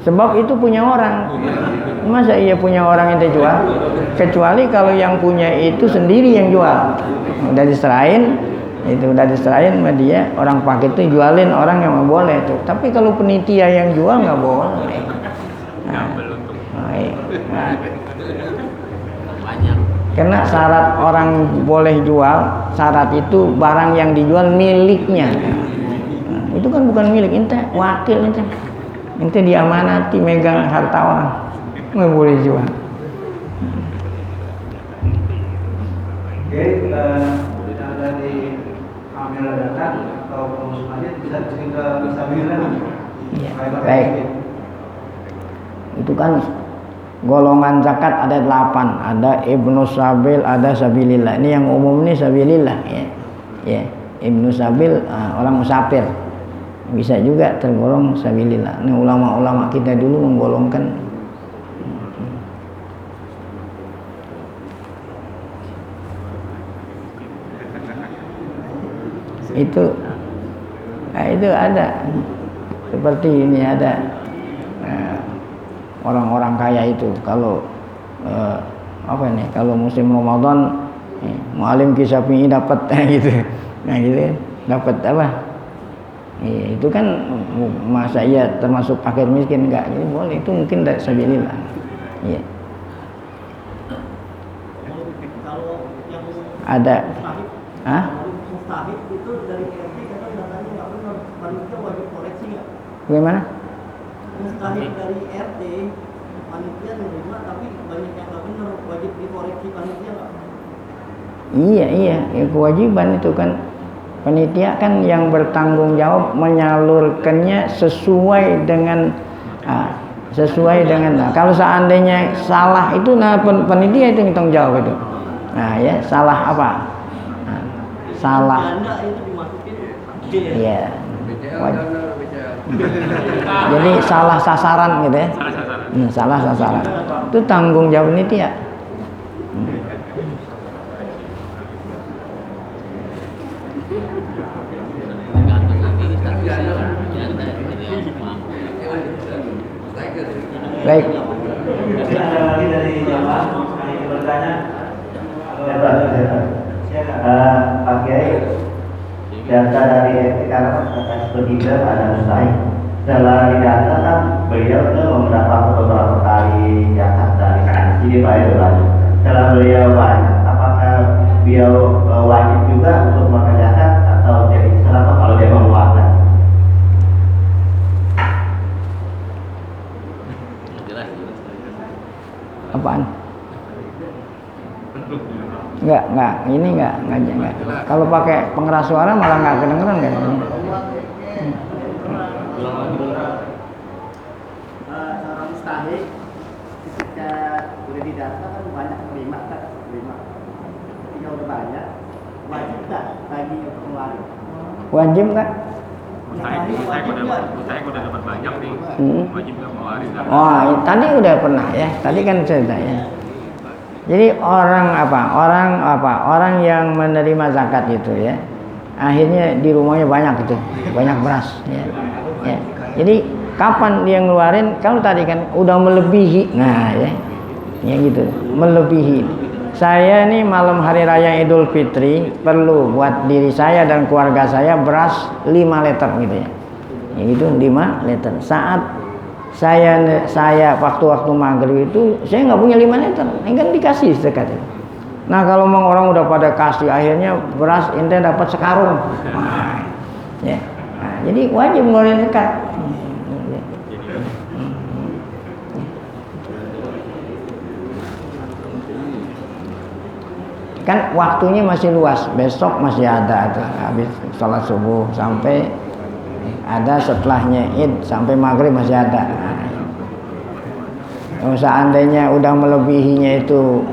Sebab itu punya orang. Masa iya punya orang yang dijual? Kecuali kalau yang punya itu sendiri yang jual. Udah diserahin, itu udah diserahin sama dia, orang pakai itu jualin orang yang boleh tuh. Tapi kalau penitia yang jual nggak boleh. Nah, karena syarat orang boleh jual, syarat itu barang yang dijual miliknya. Nah, itu kan bukan milik, ente wakil ente diamanati megang harta orang, nggak boleh jual. Oke, dari amil zakat atau pengurus masjid bisa ke fisabilillah. Iya, baik. Itu kan golongan zakat ada 8, ada ibnu sabil, ada sabilillah. Ini yang umum nih sabilillah ya. Ya, ibnu sabil orang musafir. Bisa juga tergolong sabilillah. Ini ulama-ulama kita dulu menggolongkan itu. Nah, itu ada seperti ini, ada orang-orang kaya itu kalau kalau musim Ramadan mualim Kisyafi'i dapat gitu. Nah, gitu dapat apa? Itu kan masa iya termasuk fakir miskin enggak? Jadi boleh, itu mungkin dari sabilillah. Iya. Kalau yang Ada. Hah? mustahik itu dari RT kadang datanya nggak benar, panitia wajib koreksi nggak? Bagaimana? Mustahik dari RT panitia menerima tapi banyak yang nggak benar, wajib dikoreksi panitia nggak? Iya, ya, kewajiban itu kan panitia kan yang bertanggung jawab menyalurkannya sesuai dengan kalau seandainya salah itu, nah panitia itu tanggung jawab itu. Nah ya, salah apa? Nah, salah. Itu dimasukin. Iya. Jadi salah sasaran gitu ya. Salah sasaran. Itu tanggung jawab panitia. Baik. Ada lagi dari jamaah yang ingin bertanya. Pak Kiai, data dari RT karena kata seperti ada mustahik. Setelah didata kan beliau itu mendapat beberapa kali zakat dari sana. Jadi Pak itu setelah beliau banyak, apakah beliau wajib juga untuk mengeluarkan zakat atau jadi serata kalau dia mengeluarkan? Apaan? Enggak, ini enggak. Kalau pakai pengeras suara malah enggak kedengeran kan? Seorang mustahik ketika udah didata kan banyak terima. Ketika udah banyak, wajib tak bagi untuk ngeluarin? Wajib enggak? Mustahik udah dapat banyak nih, wajib nggak mengeluarkan zakat? Oh, tadi udah pernah ya. Tadi kan cerita ya. Jadi orang yang menerima zakat itu ya, akhirnya di rumahnya banyak beras ya. Jadi kapan dia ngeluarin? Kalau tadi kan udah melebihi, nah ya gitu, melebihi. Saya nih malam hari raya Idul Fitri perlu buat diri saya dan keluarga saya beras 5 liter gitu ya. Itu 5 liter. Saat saya waktu maghrib itu saya nggak punya 5 liter, kan dikasih zakat. Nah kalau memang orang udah pada kasih, akhirnya beras ente dapat sekarung. Ya. Nah, jadi wajib ngeluarin zakat. Kan waktunya masih luas, besok masih ada tuh, habis sholat subuh sampai ada setelahnya Id sampai maghrib masih ada. Kalau seandainya udah melebihinya itu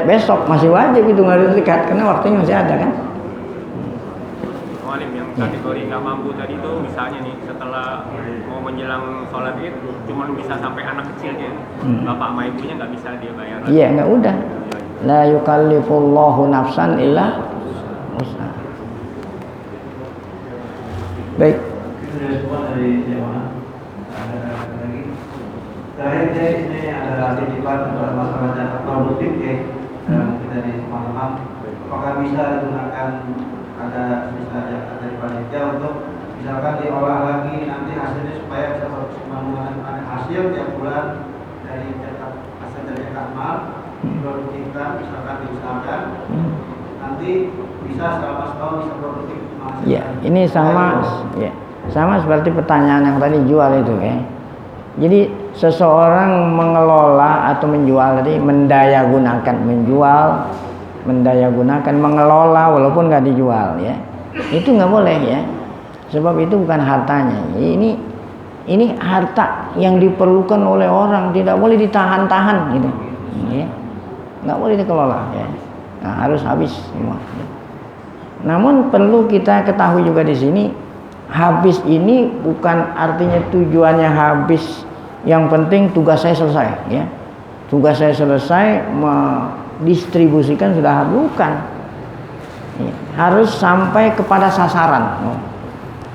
besok masih wajib itu ngeluarin zakat karena waktunya masih ada kan. Alim yang kategori nggak mampu tadi itu misalnya nih setelah mau menjelang sholat Id cuma bisa sampai anak kecilnya, bapak sama ibunya nggak bisa dia bayar. Iya nggak udah. La yukallifullahu nafsan illa wus'aha. Baik. Sudah semua dari jemaah. Ada lagi. Terakhir ini ada titipan tentang masalah zakat produktif ya. Kita di pemahaman apakah bisa digunakan ada misalnya zakat dari panitia untuk misalkan diolah lagi nanti hasilnya supaya bisa menggunakan hasil tiap bulan dari hasil dari zakat mal produktifkan misalkan diusahakan nanti bisa selama setahun bisa produktif. Ya, ini sama seperti pertanyaan yang tadi jual itu ya. Jadi seseorang mengelola atau menjual tadi mendayagunakan, mengelola walaupun nggak dijual ya. Itu nggak boleh ya. Sebab itu bukan hartanya. Ini harta yang diperlukan oleh orang, tidak boleh ditahan-tahan gitu. Ya. Nggak boleh dikelola ya. Nah, harus habis semua. Ya. Namun perlu kita ketahui juga di sini, habis ini bukan artinya tujuannya habis. Yang penting tugas saya selesai ya. Tugas saya selesai mendistribusikan sudah bukan. Ya. Harus sampai kepada sasaran.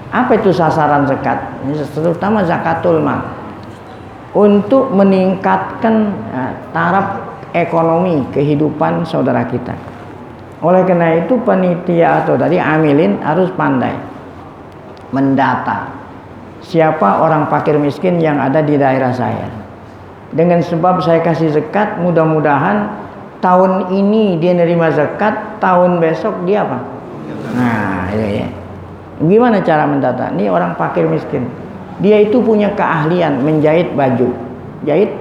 Apa itu sasaran zakat? Terutama zakatul mal. Untuk meningkatkan taraf ekonomi kehidupan saudara kita. Oleh karena itu panitia atau tadi amilin harus pandai mendata siapa orang fakir miskin yang ada di daerah saya. Dengan sebab saya kasih zakat, mudah-mudahan tahun ini dia nerima zakat, tahun besok dia apa? Nah, itu ya. Gimana cara mendata? Ini orang fakir miskin. Dia itu punya keahlian menjahit baju. Jahit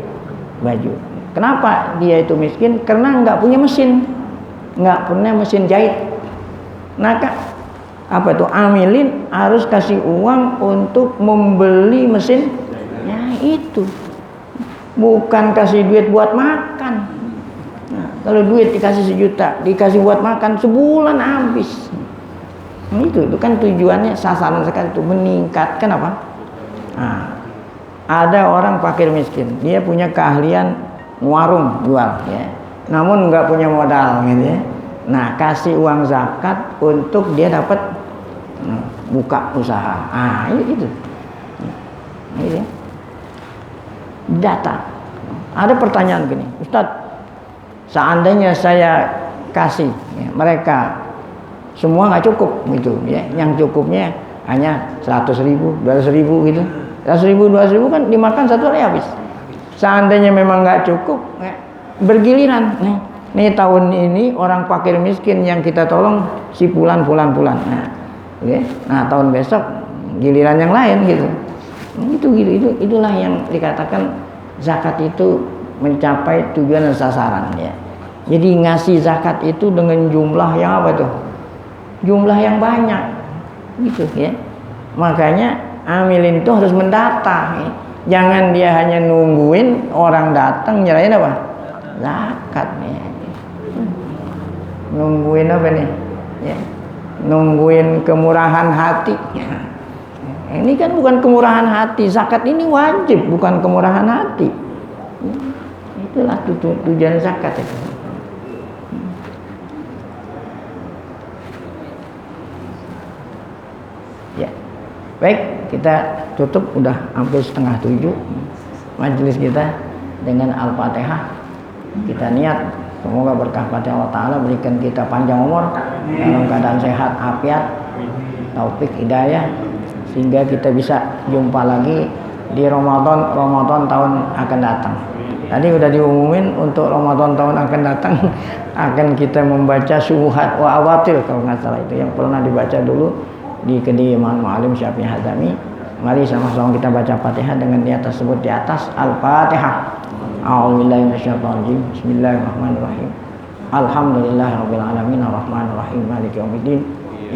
baju. Kenapa dia itu miskin? Karena nggak punya mesin. Nggak punya mesin jahit. Maka apa itu? Amilin harus kasih uang untuk membeli mesin. Ya itu. Bukan kasih duit buat makan. Nah, kalau duit dikasih 1 juta, dikasih buat makan sebulan habis. Itu kan tujuannya sasaran zakat itu meningkatkan apa? Nah, ada orang fakir miskin, dia punya keahlian warung jual ya. Namun nggak punya modal gitu ya. Nah, kasih uang zakat untuk dia dapat buka usaha. Ah, itu. Ini data. Ada pertanyaan gini, Ustadz, seandainya saya kasih ya, mereka semua nggak cukup gitu ya. Yang cukupnya hanya 100.000, 200.000 gitu. 100.000, 200.000 kan dimakan 1 hari habis. Seandainya memang nggak cukup, ya, bergiliran. Nih, Nih tahun ini orang fakir miskin yang kita tolong si fulan. Nah, okay. Nah tahun besok giliran yang lain gitu. Itulah yang dikatakan zakat itu mencapai tujuan dan sasaran ya. Jadi ngasih zakat itu dengan jumlah yang apa tuh? Jumlah yang banyak gitu ya. Makanya amilin itu harus mendata ya. Jangan dia hanya nungguin orang datang nyerahin apa? Zakat ya. Nungguin apa nih? Ya. Nungguin kemurahan hati. Ini kan bukan kemurahan hati. Zakat ini wajib, bukan kemurahan hati. Itulah tujuan zakat itu. Ya, baik, kita tutup udah hampir 6:30 majelis kita dengan Al-Fatihah. Kita niat semoga berkah pada Allah Ta'ala berikan kita panjang umur dalam keadaan sehat, afiat, taufik, hidayah, sehingga kita bisa jumpa lagi di Ramadan tahun akan datang. Tadi udah diumumin untuk Ramadan tahun akan datang akan kita membaca Syubhat wa Awatil kalau nggak salah itu yang pernah dibaca dulu di Imam Mu'allim Syafi'i Hazami. Mari sama-sama kita baca Fatihah dengan niat tersebut di atas. Al-Fatihah. A'udzubillahi minasyaitonirrajim. Bismillahirrahmanirrahim. Alhamdulillahirabbil alamin arrahmanir rahim maliki yaumiddin.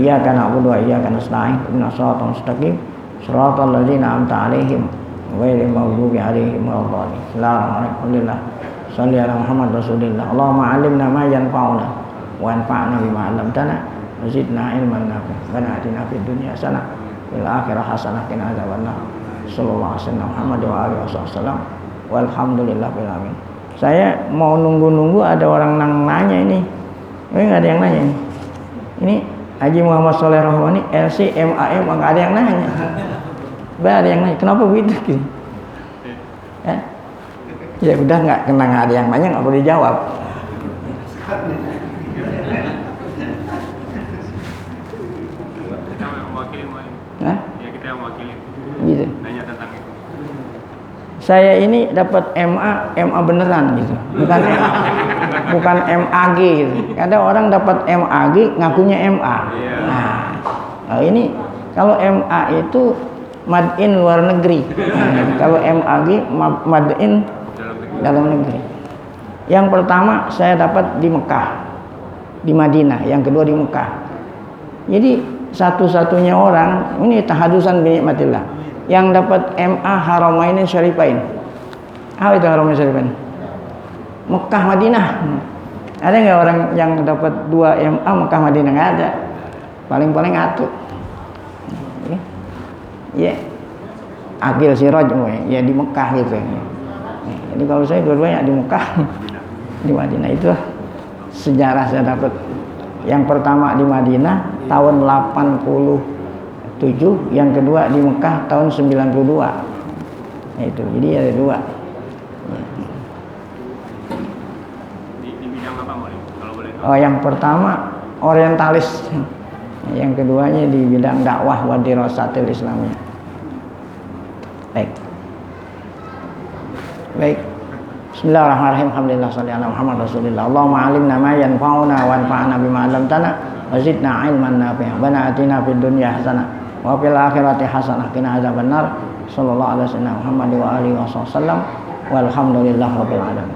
Iyyaka na'budu wa iyyaka nasta'in. Ihdinas siratal mustaqim. Shiratal ladzina an'amta 'alaihim ghairil maghdubi 'alaihim waladdallin. Alhamdulillah. Shalli ala Muhammad Rasulillah. Allahumma 'allimna ma yanfa'una wa anfa'na bima 'allamtana wa zidna ilman nafi'an. Wa atina fid dunya hasanah fil akhirati hasanah wa qina adzabannar. Sallallahu alaihi wasallam Muhammad wa alihi wasallam. Walhamdulillahil alamin. Saya mau nunggu ada orang nanya ini. Nggak ada yang nanya ini. Ini Haji Muhammad Shaleh Rohmani LC MAM nggak ada yang nanya. Nggak ada yang nanya. Kenapa begitu? Ya udah nggak ada yang nanya, nggak perlu dijawab. Kita yang mewakili, ya kita yang mewakili. Gitu. Nanya tentang itu. Saya ini dapat MA beneran gitu, bukan MAG gitu. Ada orang dapat MAG ngakunya MA. Nah, ini kalau MA itu made in luar negeri. Kalau MAG made in dalam negeri. Yang pertama saya dapat di Mekah, di Madinah. Yang kedua di Mekah. Jadi satu-satunya orang ini tahadusan bi nikmatillah yang dapat MA Haramain Syarifain. Apa itu Haramain Syarifain? Mekah Madinah. Ada nggak orang yang dapat 2 MA Mekah Madinah? Nggak ada. Paling-paling atuh. Ya. Agil Siraj ya di Mekah gitu. Jadi kalau saya dua-duanya di Mekah, di Madinah. Itu sejarah saya dapat. Yang pertama di Madinah tahun 87, yang kedua di Mekah tahun 92. Itu, jadi ada 2. Di bidang apa boleh? Kalau boleh. Oh, yang pertama orientalis, yang keduanya di bidang dakwah wa dirasatil Islamiyah. Baik. Bismillahirrahmanirrahim. Alhamdulillah shalli ala Muhammad Rasulillah. Allahumma 'allimna ma yanfa'una wa anfa'na bima 'allamtana wa zidna ilman nafi'an. Wa atina fid dunya hasanah wa fil akhirati hasanah qina adzabannar. Sallallahu alaihi wasallam Muhammad wa alihi wasallam. Walhamdulillahirabbil alamin.